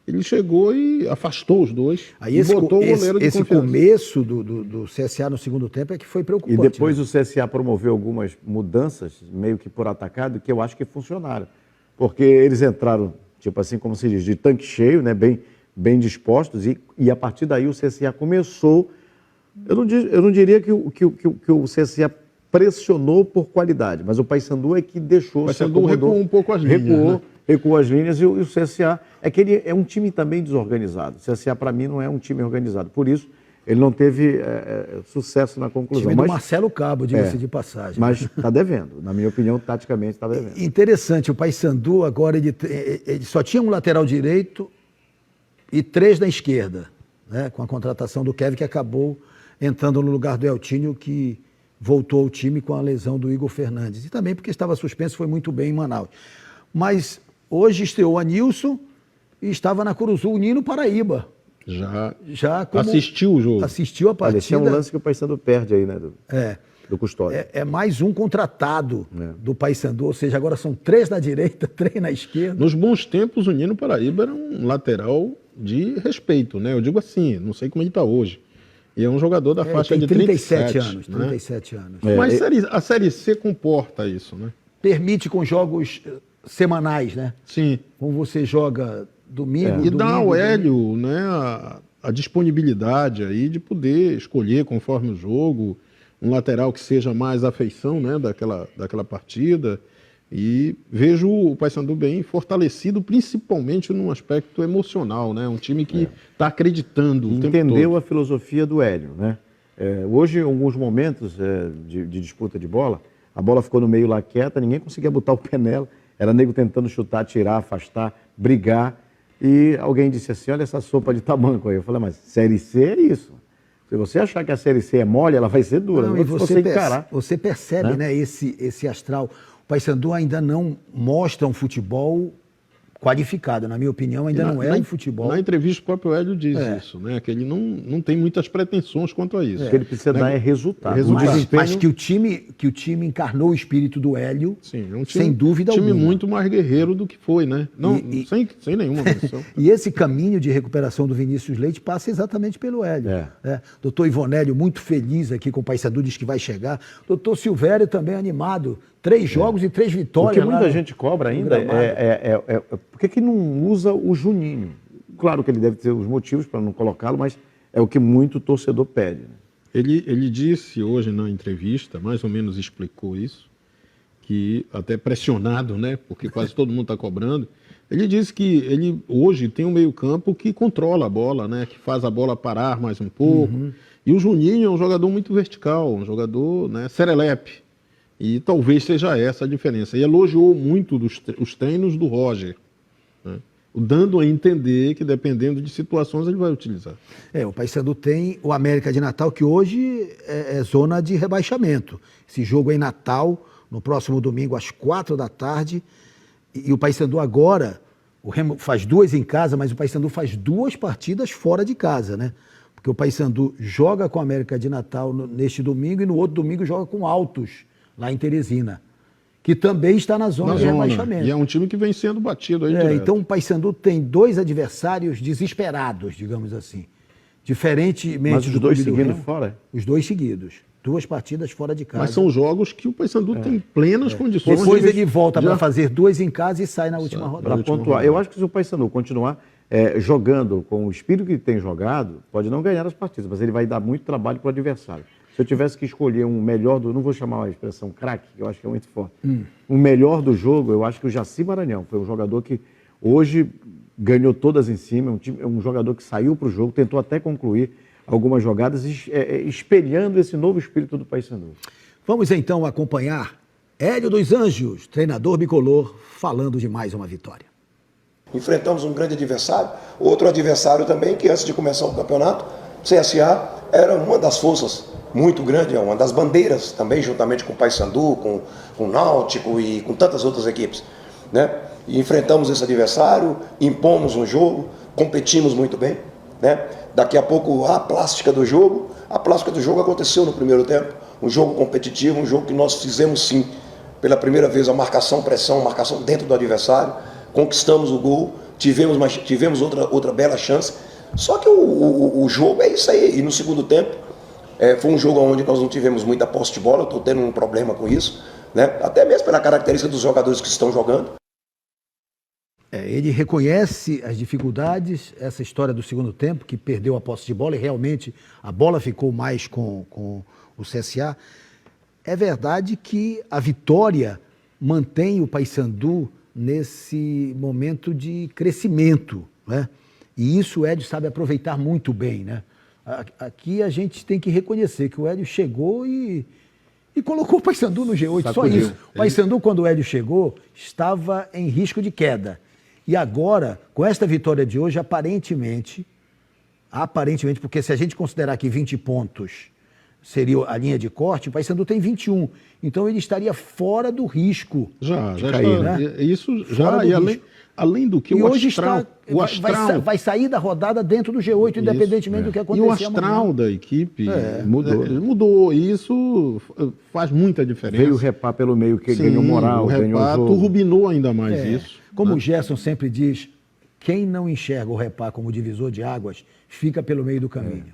Speaker 3: ele chegou e afastou os dois
Speaker 2: Aí
Speaker 3: e botou o goleiro de
Speaker 2: esse
Speaker 3: confiança.
Speaker 2: começo do CSA no segundo tempo é que foi preocupante.
Speaker 4: E depois
Speaker 2: né?
Speaker 4: o CSA promoveu algumas mudanças, meio que por atacado, que eu acho que funcionaram. Porque eles entraram, tipo assim, como se diz, de tanque cheio, né? bem dispostos, e a partir daí o CSA começou. Eu não diria que o CSA pressionou por qualidade, mas o Paysandu é que deixou.
Speaker 3: O Paysandu recuou um pouco as linhas.
Speaker 4: Recuou as linhas e o CSA. É que ele é um time também desorganizado. O CSA, para mim, não é um time organizado. Por isso, ele não teve sucesso na conclusão.
Speaker 2: Time do Marcelo Cabo, diga-se de passagem.
Speaker 4: Mas está devendo. Na minha opinião, taticamente está devendo.
Speaker 2: Interessante, o Paysandu agora ele só tinha um lateral direito e 3 na esquerda, né? Com a contratação do Kevin, que acabou entrando no lugar do Eltinho, que voltou ao time com a lesão do Igor Fernandes. E também porque estava suspenso, foi muito bem em Manaus. Mas hoje estreou a Nilson e estava na Curuzu, o Nino Paraíba. Já como
Speaker 3: assistiu o jogo.
Speaker 2: Assistiu a partida.
Speaker 4: Esse é um lance que o Paysandu perde aí, né? Do Custódio.
Speaker 2: É mais um contratado do Paysandu, ou seja, agora são 3 na direita, 3 na esquerda.
Speaker 3: Nos bons tempos, o Nino Paraíba era um lateral de respeito, né? Eu digo assim, não sei como ele está hoje. E é um jogador da faixa de 37
Speaker 2: anos. 37 anos.
Speaker 3: Mas a Série C comporta isso, né?
Speaker 2: Permite com jogos semanais, né?
Speaker 3: Sim.
Speaker 2: Como você joga domingo.
Speaker 3: E dá ao Hélio, né, a disponibilidade aí de poder escolher conforme o jogo um lateral que seja mais à afeição, né, daquela partida. E vejo o Paysandu bem fortalecido, principalmente no aspecto emocional, né? Um time que está acreditando o tempo todo.
Speaker 4: Entendeu a filosofia do Hélio, né? Hoje, em alguns momentos de disputa de bola, a bola ficou no meio lá quieta, ninguém conseguia botar o pé nela. Era nego tentando chutar, tirar, afastar, brigar. E alguém disse assim, olha essa sopa de tamanco aí. Eu falei, mas Série C é isso. Se você achar que a Série C é mole, ela vai ser dura.
Speaker 2: Não,
Speaker 4: não
Speaker 2: e você percebe, né, esse astral. O Paysandu ainda não mostra um futebol qualificado, na minha opinião, ainda não é um futebol.
Speaker 3: Na entrevista o próprio Hélio diz isso, né? Que ele não tem muitas pretensões quanto a isso.
Speaker 4: O que ele precisa dar é resultado.
Speaker 2: Mas que o time encarnou o espírito do Hélio,
Speaker 3: sim, é um time,
Speaker 2: sem dúvida alguma.
Speaker 3: Um time muito mais guerreiro do que foi, né? Não, sem nenhuma menção.
Speaker 2: E esse caminho de recuperação do Vinícius Leite passa exatamente pelo Hélio. Doutor Ivonélio, muito feliz aqui com o Paysandu, diz que vai chegar. Doutor Silvério também animado. 3 jogos e 3 vitórias.
Speaker 4: O que muita gente cobra ainda por que não usa o Juninho? Claro que ele deve ter os motivos para não colocá-lo, mas é o que muito torcedor pede. Né?
Speaker 3: Ele disse hoje na entrevista, mais ou menos explicou isso, que até pressionado, né? Porque quase todo mundo está cobrando. Ele disse que ele hoje tem um meio-campo que controla a bola, né? Que faz a bola parar mais um pouco. E o Juninho é um jogador muito vertical, um jogador, né, serelepe. E talvez seja essa a diferença. E elogiou muito os treinos do Roger, né? Dando a entender que, dependendo de situações, ele vai utilizar.
Speaker 2: O Paysandu tem o América de Natal, que hoje é zona de rebaixamento. Esse jogo é em Natal, no próximo domingo, às 4 da tarde. E o Paysandu agora, o Remo faz 2 em casa, mas o Paysandu faz 2 partidas fora de casa, né? Porque o Paysandu joga com o América de Natal neste domingo e no outro domingo joga com Altos, lá em Teresina, que também está na zona de rebaixamento.
Speaker 3: E é um time que vem sendo batido aí direto.
Speaker 2: Então o Paysandu tem 2 adversários desesperados, digamos assim. Diferentemente
Speaker 4: Mas os 2 seguidos fora?
Speaker 2: Os 2 seguidos. 2 partidas fora de casa.
Speaker 3: Mas são jogos que o Paysandu tem plenas condições.
Speaker 2: Depois ele volta para fazer 2 em casa e sai na última rodada.
Speaker 4: Para pontuar, eu acho que se o Paysandu continuar jogando com o espírito que tem jogado, pode não ganhar as partidas, mas ele vai dar muito trabalho para o adversário. Se eu tivesse que escolher um melhor não vou chamar a expressão craque, que eu acho que é muito forte. O melhor do jogo, eu acho que o Jaci Maranhão foi um jogador que hoje ganhou todas em cima, um jogador que saiu para o jogo, tentou até concluir algumas jogadas, espelhando esse novo espírito do Paysandu.
Speaker 2: Vamos então acompanhar Hélio dos Anjos, treinador bicolor, falando de mais uma vitória.
Speaker 18: Enfrentamos um grande adversário, outro adversário também, que antes de começar o campeonato, CSA era uma das forças muito grande, é uma das bandeiras também, juntamente com o Paysandu, com o Náutico e com tantas outras equipes, né? E enfrentamos esse adversário, impomos um jogo, competimos muito bem, né? Daqui a pouco a plástica do jogo aconteceu no primeiro tempo, um jogo competitivo, um jogo que nós fizemos sim, pela primeira vez a marcação dentro do adversário, conquistamos o gol, tivemos outra bela chance, só que o jogo é isso aí, e no segundo tempo, foi um jogo onde nós não tivemos muita posse de bola, eu estou tendo um problema com isso, né? Até mesmo pela característica dos jogadores que estão jogando.
Speaker 2: Ele reconhece as dificuldades, essa história do segundo tempo, que perdeu a posse de bola e realmente a bola ficou mais com o CSA. É verdade que a vitória mantém o Paysandu nesse momento de crescimento, né? E isso o Hélio sabe aproveitar muito bem, né? Aqui a gente tem que reconhecer que o Hélio chegou e colocou o Paysandu no G8, só isso. O Paysandu, quando o Hélio chegou, estava em risco de queda. E agora, com esta vitória de hoje, aparentemente, porque se a gente considerar que 20 pontos seria a linha de corte, o Paysandu tem 21. Então ele estaria fora do risco
Speaker 3: já
Speaker 2: de cair,
Speaker 3: está,
Speaker 2: né?
Speaker 3: Isso já, e além do que
Speaker 2: e
Speaker 3: o
Speaker 2: hoje
Speaker 3: astral...
Speaker 2: vai sair da rodada dentro do G8, independentemente do que acontecer.
Speaker 3: E o astral
Speaker 2: amanhã
Speaker 3: da equipe mudou, e isso faz muita diferença.
Speaker 4: Veio o Repá pelo meio, que ganhou moral, ganhou o jogo.
Speaker 3: Turbinou ainda mais isso.
Speaker 2: Como o Gerson sempre diz, quem não enxerga o Repá como divisor de águas, fica pelo meio do caminho.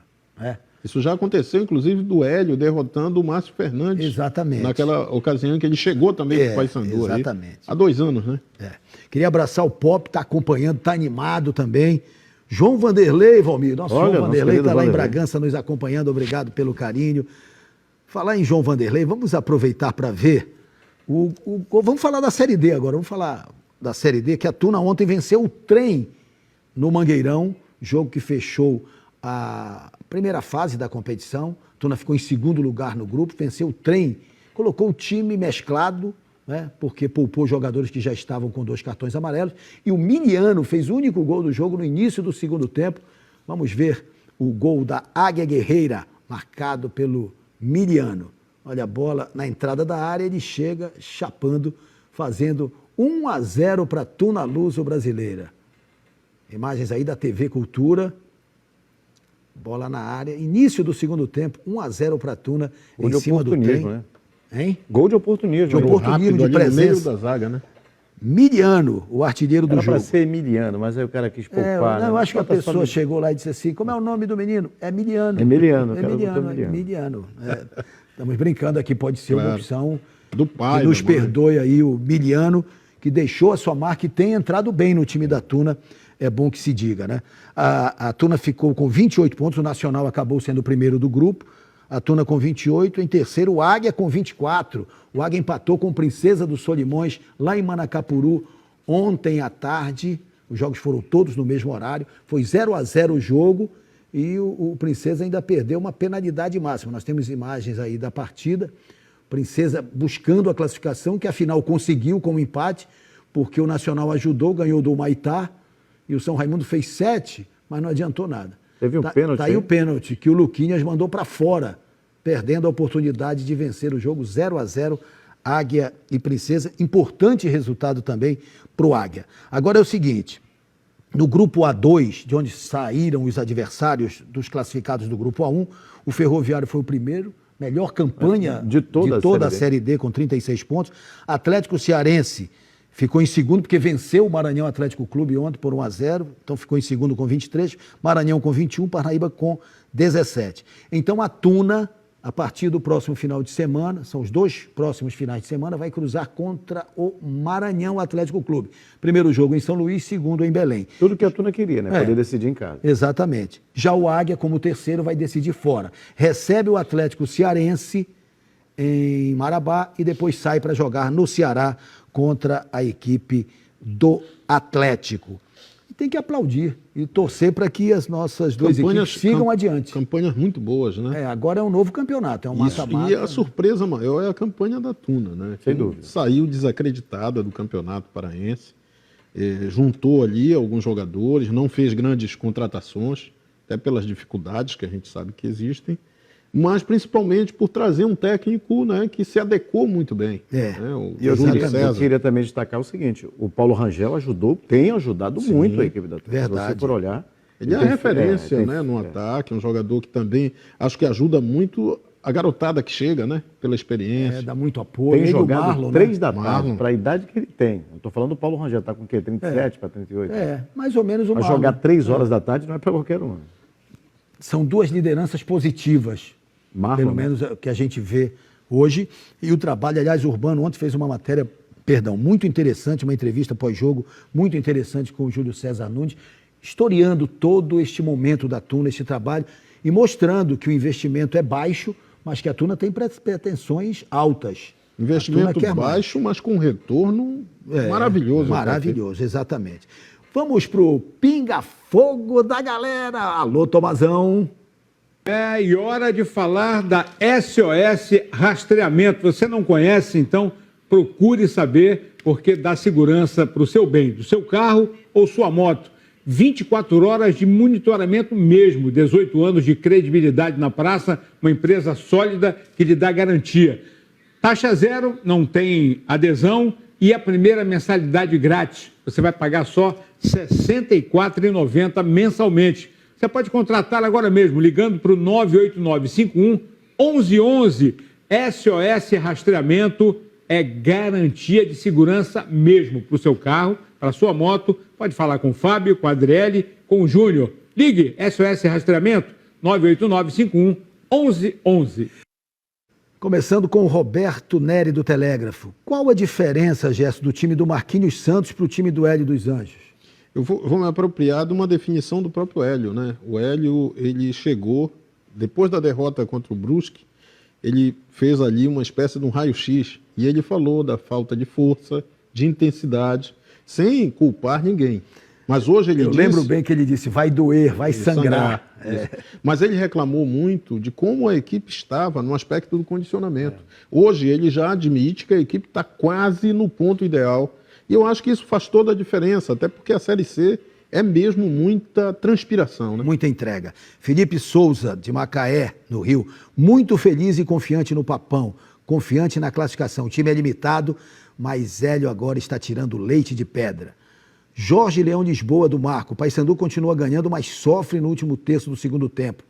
Speaker 3: Isso já aconteceu, inclusive, do Hélio derrotando o Márcio Fernandes.
Speaker 2: Exatamente.
Speaker 3: Naquela ocasião em que ele chegou também para o Paysandu.
Speaker 2: Exatamente.
Speaker 3: Há 2 anos, né?
Speaker 2: Queria abraçar o Pop, está acompanhando, está animado também. João Vanderlei, Valmir. João Vanderlei está lá em Bragança nos acompanhando. Obrigado pelo carinho. Falar em João Vanderlei, vamos aproveitar para ver. Vamos falar da Série D agora. Vamos falar da Série D, que a Tuna ontem venceu o Trem no Mangueirão, jogo que fechou a primeira fase da competição. A Tuna ficou em segundo lugar no grupo, venceu o Trem, colocou o time mesclado, né, porque poupou jogadores que já estavam com 2 cartões amarelos, e o Miliano fez o único gol do jogo no início do segundo tempo. Vamos ver o gol da Águia Guerreira, marcado pelo Miliano. Olha a bola na entrada da área, ele chega chapando, fazendo 1-0 para a Tuna Luso Brasileira. Imagens aí da TV Cultura. Bola na área, início do segundo tempo, 1-0 para a Tuna, em cima do Trem.
Speaker 4: Né?
Speaker 2: Hein?
Speaker 4: Gol de oportunismo.
Speaker 2: De oportunismo, de presença.
Speaker 3: No meio da zaga, né?
Speaker 2: Miliano, o artilheiro do jogo.
Speaker 4: Era para ser Emiliano, mas aí o cara quis poupar.
Speaker 2: Eu acho que a pessoa chegou lá e disse assim, como é o nome do menino? É Miliano.
Speaker 4: Emiliano.
Speaker 2: Estamos brincando aqui, pode ser uma opção
Speaker 3: do pai.
Speaker 2: Que nos perdoe aí o Miliano, que deixou a sua marca e tem entrado bem no time da Tuna. É bom que se diga, né? A Tuna ficou com 28 pontos, o Nacional acabou sendo o primeiro do grupo, a Tuna com 28, em terceiro o Águia com 24. O Águia empatou com o Princesa dos Solimões, lá em Manacapuru, ontem à tarde. Os jogos foram todos no mesmo horário, foi 0-0 o jogo e o Princesa ainda perdeu uma penalidade máxima. Nós temos imagens aí da partida, Princesa buscando a classificação, que afinal conseguiu com um empate, porque o Nacional ajudou, ganhou do Humaitá, e o São Raimundo fez 7, mas não adiantou nada.
Speaker 4: Teve um pênalti.
Speaker 2: Tá aí o pênalti, que o Luquinhas mandou para fora, perdendo a oportunidade de vencer o jogo 0-0, Águia e Princesa. Importante resultado também para o Águia. Agora é o seguinte, no grupo A2, de onde saíram os adversários dos classificados do grupo A1, o Ferroviário foi o primeiro, melhor campanha de toda a Série D, com 36 pontos. Atlético Cearense ficou em segundo, porque venceu o Maranhão Atlético Clube ontem por 1-0, então ficou em segundo com 23, Maranhão com 21, Parnaíba com 17. Então a Tuna, a partir do próximo final de semana, são os 2 próximos finais de semana, vai cruzar contra o Maranhão Atlético Clube. Primeiro jogo em São Luís, segundo em Belém.
Speaker 4: Tudo que a Tuna queria, né? Poder decidir em casa.
Speaker 2: Exatamente. Já o Águia, como terceiro, vai decidir fora. Recebe o Atlético Cearense em Marabá e depois sai para jogar no Ceará contra a equipe do Atlético. E tem que aplaudir e torcer para que as nossas duas equipes sigam adiante.
Speaker 3: Campanhas muito boas, né?
Speaker 2: Agora é um novo campeonato, é um mata-mata.
Speaker 3: E a surpresa maior é a campanha da Tuna, né?
Speaker 4: Sem dúvida.
Speaker 3: Saiu desacreditada do Campeonato Paraense, juntou ali alguns jogadores, não fez grandes contratações, até pelas dificuldades que a gente sabe que existem, mas principalmente por trazer um técnico, né, que se adequou muito bem. Né,
Speaker 4: E eu queria também destacar o seguinte, o Paulo Rangel tem ajudado muito a equipe da Tuna.
Speaker 2: Verdade.
Speaker 4: Se você for olhar...
Speaker 3: Ele é a referência, né, no ataque, um jogador que também acho que ajuda muito a garotada que chega, né, pela experiência.
Speaker 2: Dá muito apoio.
Speaker 4: Tem jogado
Speaker 2: Marlon,
Speaker 4: 3 da
Speaker 3: Marlon.
Speaker 4: tarde, para a idade que ele tem. Eu estou falando do Paulo Rangel, está com o quê? 37 para 38?
Speaker 2: Mais ou menos o
Speaker 4: Mas
Speaker 2: Marlon.
Speaker 4: jogar 3 horas da tarde não é para qualquer um.
Speaker 2: São 2 lideranças positivas,
Speaker 4: Marlon,
Speaker 2: pelo menos que a gente vê hoje. E o trabalho, aliás, o Urbano ontem fez uma matéria, muito interessante, uma entrevista pós-jogo, muito interessante com o Júlio César Nunes, historiando todo este momento da Tuna, este trabalho, e mostrando que o investimento é baixo, mas que a Tuna tem pretensões altas.
Speaker 3: Investimento baixo, mas com retorno maravilhoso.
Speaker 2: Maravilhoso, exatamente. Vamos pro pinga-fogo da galera. Alô, Tomazão.
Speaker 6: E hora de falar da SOS Rastreamento. Você não conhece, então procure saber, porque dá segurança para o seu bem, do seu carro ou sua moto. 24 horas de monitoramento mesmo, 18 anos de credibilidade na praça, uma empresa sólida que lhe dá garantia. Taxa zero, não tem adesão e a primeira mensalidade grátis. Você vai pagar só R$ 64,90 mensalmente. Você pode contratar agora mesmo, ligando para o 98951-1111. SOS Rastreamento é garantia de segurança mesmo para o seu carro, para a sua moto. Pode falar com o Fábio, com a Adriele, com o Júnior. Ligue SOS Rastreamento 98951-1111.
Speaker 2: Começando com o Roberto Neri do Telégrafo. Qual a diferença, Gerson, do time do Marquinhos Santos para o time do Hélio dos Anjos?
Speaker 3: Eu vou me apropriar de uma definição do próprio Hélio, né? O Hélio, ele chegou, depois da derrota contra o Brusque, ele fez ali uma espécie de um raio-x e ele falou da falta de força, de intensidade, sem culpar ninguém. Mas hoje ele
Speaker 2: lembro bem que ele disse, vai doer, vai sangrar.
Speaker 3: Mas ele reclamou muito de como a equipe estava no aspecto do condicionamento. Hoje ele já admite que a equipe está quase no ponto ideal. E eu acho que isso faz toda a diferença, até porque a Série C é mesmo muita transpiração, né?
Speaker 2: Muita entrega. Felipe Souza, de Macaé, no Rio, muito feliz e confiante no Papão, confiante na classificação. O time é limitado, mas Hélio agora está tirando leite de pedra. Jorge Leão Lisboa, do Marco. O Paysandu continua ganhando, mas sofre no último terço do segundo tempo.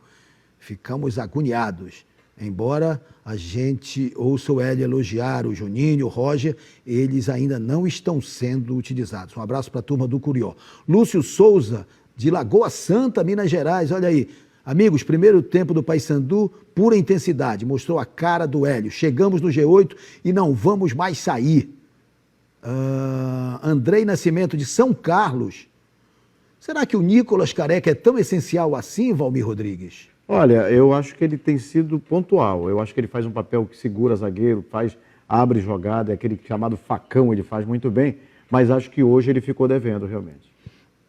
Speaker 2: Ficamos agoniados. Embora a gente ouça o Hélio elogiar o Juninho, o Roger, eles ainda não estão sendo utilizados. Um abraço para a turma do Curió. Lúcio Souza, de Lagoa Santa, Minas Gerais. Olha aí. Amigos, primeiro tempo do Paysandu, pura intensidade. Mostrou a cara do Hélio. Chegamos no G8 e não vamos mais sair. Andrei Nascimento, de São Carlos. Será que o Nicolas Careca é tão essencial assim, Valmir Rodrigues?
Speaker 4: Olha, eu acho que ele tem sido pontual. Eu acho que ele faz um papel que segura zagueiro, abre jogada, é aquele chamado facão, ele faz muito bem, mas acho que hoje ele ficou devendo, realmente.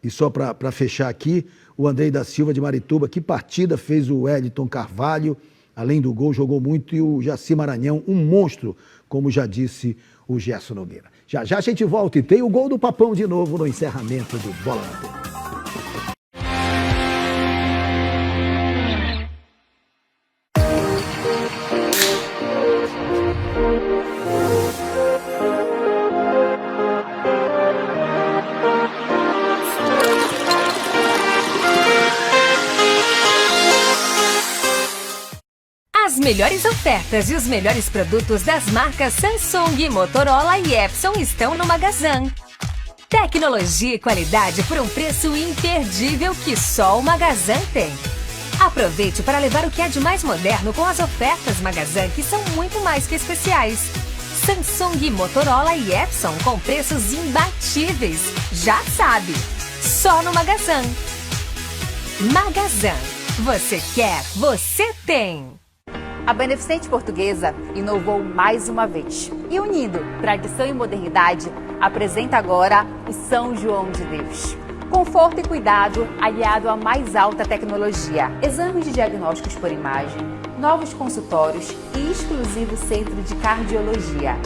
Speaker 2: E só para fechar aqui, o Andrei da Silva, de Marituba, que partida fez o Wellington Carvalho, além do gol, jogou muito, e o Jaci Maranhão, um monstro, como já disse o Gerson Nogueira. Já já a gente volta e tem o gol do Papão de novo no encerramento do Bola na Tela.
Speaker 7: As melhores ofertas e os melhores produtos das marcas Samsung, Motorola e Epson estão no Magazan. Tecnologia e qualidade por um preço imperdível que só o Magazan tem. Aproveite para levar o que há de mais moderno com as ofertas Magazan, que são muito mais que especiais. Samsung, Motorola e Epson com preços imbatíveis. Já sabe, só no Magazan. Magazan. Você quer, você tem.
Speaker 8: A Beneficente Portuguesa inovou mais uma vez e, unindo tradição e modernidade, apresenta agora o São João de Deus. Conforto e cuidado aliado à mais alta tecnologia, exames de diagnósticos por imagem, novos consultórios e exclusivo centro de cardiologia.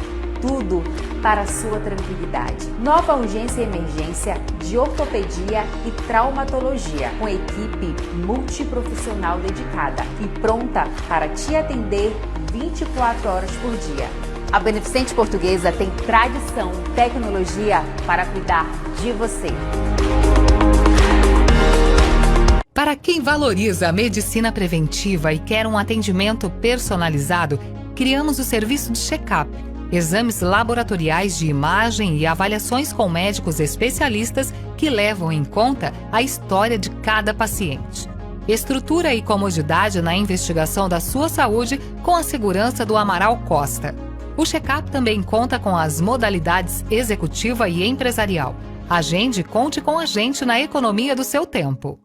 Speaker 8: tudo para a sua tranquilidade. Nova urgência e emergência de ortopedia e traumatologia, com equipe multiprofissional dedicada e pronta para te atender 24 horas por dia. A Beneficente Portuguesa tem tradição e tecnologia para cuidar de você.
Speaker 9: Para quem valoriza a medicina preventiva e quer um atendimento personalizado, criamos o serviço de check-up, exames laboratoriais de imagem e avaliações com médicos especialistas que levam em conta a história de cada paciente. Estrutura e comodidade na investigação da sua saúde com a segurança do Amaral Costa. O check-up também conta com as modalidades executiva e empresarial. Agende e conte com a gente na economia do seu tempo.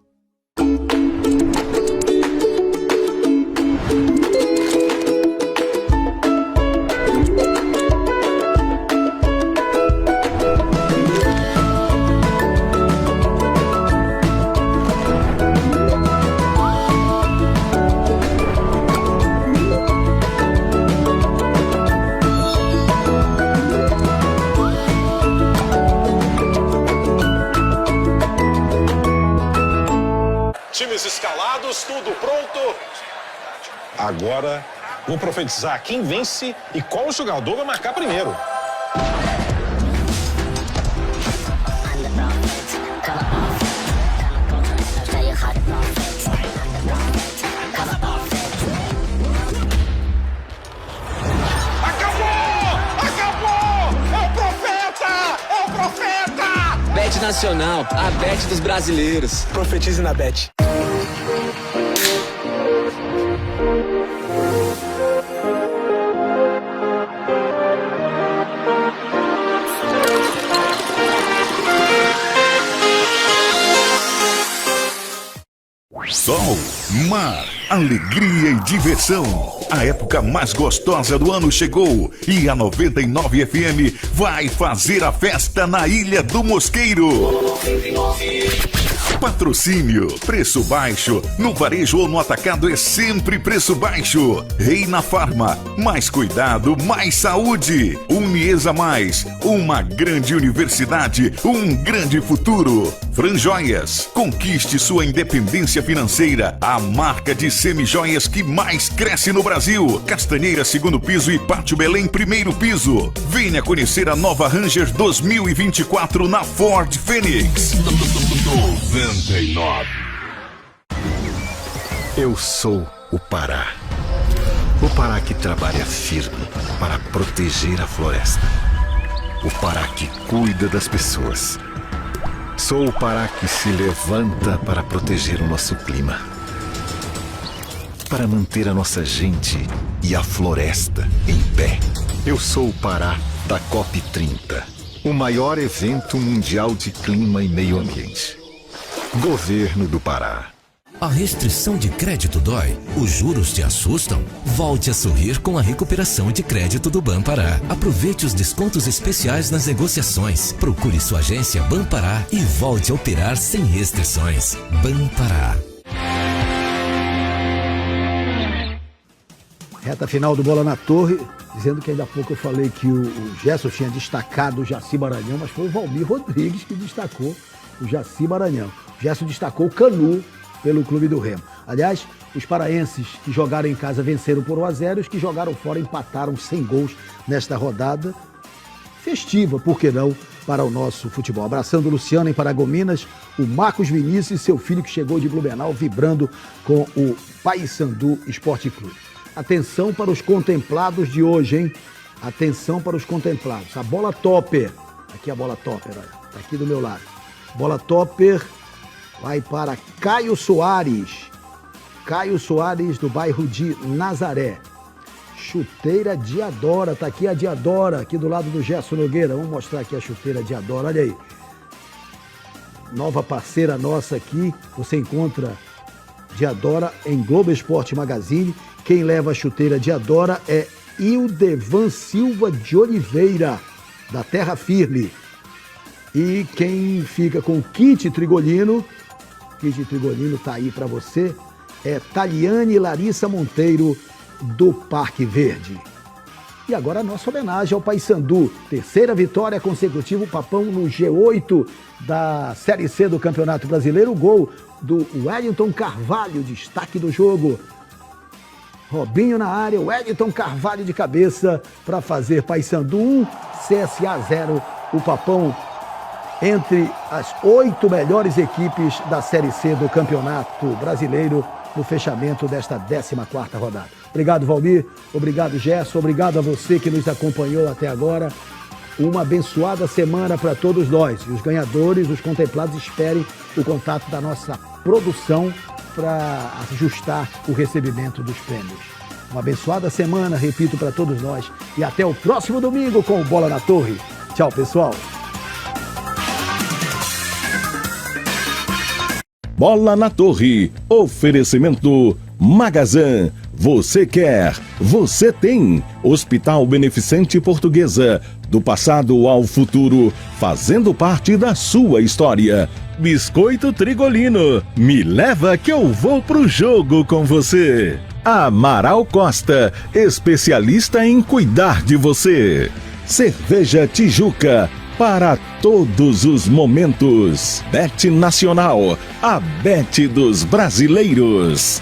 Speaker 10: Times escalados, tudo pronto. Agora, vou profetizar quem vence e qual jogador vai marcar primeiro.
Speaker 11: Bet Nacional, a bet dos brasileiros.
Speaker 19: Profetize na bet.
Speaker 14: Sol, mar, alegria e diversão. A época mais gostosa do ano chegou e a 99 FM vai fazer a festa na Ilha do Mosqueiro. Patrocínio, preço baixo. No varejo ou no atacado é sempre preço baixo. Reina Farma, mais cuidado, mais saúde. Uniesa Mais, uma grande universidade, um grande futuro. Franjoias, conquiste sua independência financeira. A marca de semijoias que mais cresce no Brasil. Castanheira, segundo piso e Pátio Belém, primeiro piso. Venha conhecer a nova Ranger 2024 na Ford Fênix. 99. Eu sou o Pará. O Pará que trabalha firme para proteger a floresta. O Pará que cuida das pessoas. Sou o Pará que se levanta para proteger o nosso clima. Para manter a nossa gente e a floresta em pé. Eu sou o Pará da COP30, o maior evento mundial de clima e meio ambiente. Governo do Pará.
Speaker 20: A restrição de crédito dói? Os juros te assustam? Volte a sorrir com a recuperação de crédito do Banpará. Aproveite os descontos especiais nas negociações. Procure sua agência Banpará e volte a operar sem restrições. Banpará.
Speaker 2: Reta final do Bola na Torre, dizendo que ainda há pouco eu falei que o Gerson tinha destacado o Jaci Maranhão, mas foi o Valmir Rodrigues que destacou o Jaci Maranhão. O Gerson destacou o Canu pelo Clube do Remo. Aliás, os paraenses que jogaram em casa venceram por 1-0, os que jogaram fora empataram sem gols nesta rodada festiva, por que não, para o nosso futebol. Abraçando o Luciano em Paragominas, o Marcos Vinícius e seu filho que chegou de Blumenau vibrando com o Paysandu Esporte Clube. Atenção para os contemplados de hoje, hein? Atenção para os contemplados. A bola topper, aqui a bola topper, olha, tá aqui do meu lado. Bola topper vai para Caio Soares. Caio Soares, do bairro de Nazaré. Chuteira Diadora, tá aqui a Diadora, aqui do lado do Gerson Nogueira. Vamos mostrar aqui a chuteira Diadora, olha aí. Nova parceira nossa aqui, você encontra Diadora em Globo Esporte Magazine. Quem leva a chuteira Diadora é Ildevan Silva de Oliveira, da Terra Firme. E quem fica com o kit Trigolino tá aí para você, é Taliane Larissa Monteiro, do Parque Verde. E agora a nossa homenagem ao Paysandu. Terceira vitória consecutiva, o Papão no G8 da Série C do Campeonato Brasileiro. O gol do Wellington Carvalho, destaque do jogo. Robinho na área, o Wellington Carvalho de cabeça para fazer Paysandu 1, CSA 0. O Papão entre as 8 melhores equipes da Série C do Campeonato Brasileiro no fechamento desta 14ª rodada. Obrigado, Valmir. Obrigado, Gerson. Obrigado a você que nos acompanhou até agora. Uma abençoada semana para todos nós. E os ganhadores, os contemplados, esperem o contato da nossa produção para ajustar o recebimento dos prêmios. Uma abençoada semana, repito, para todos nós. E até o próximo domingo com o Bola na Torre. Tchau, pessoal.
Speaker 1: Bola na Torre. Oferecimento Magazan. Você quer, você tem. Hospital Beneficente Portuguesa. Do passado ao futuro, fazendo parte da sua história. Biscoito Trigolino. Me leva que eu vou pro jogo com você. Amaral Costa, especialista em cuidar de você. Cerveja Tijuca, para todos os momentos. Bet Nacional, a Bet dos brasileiros.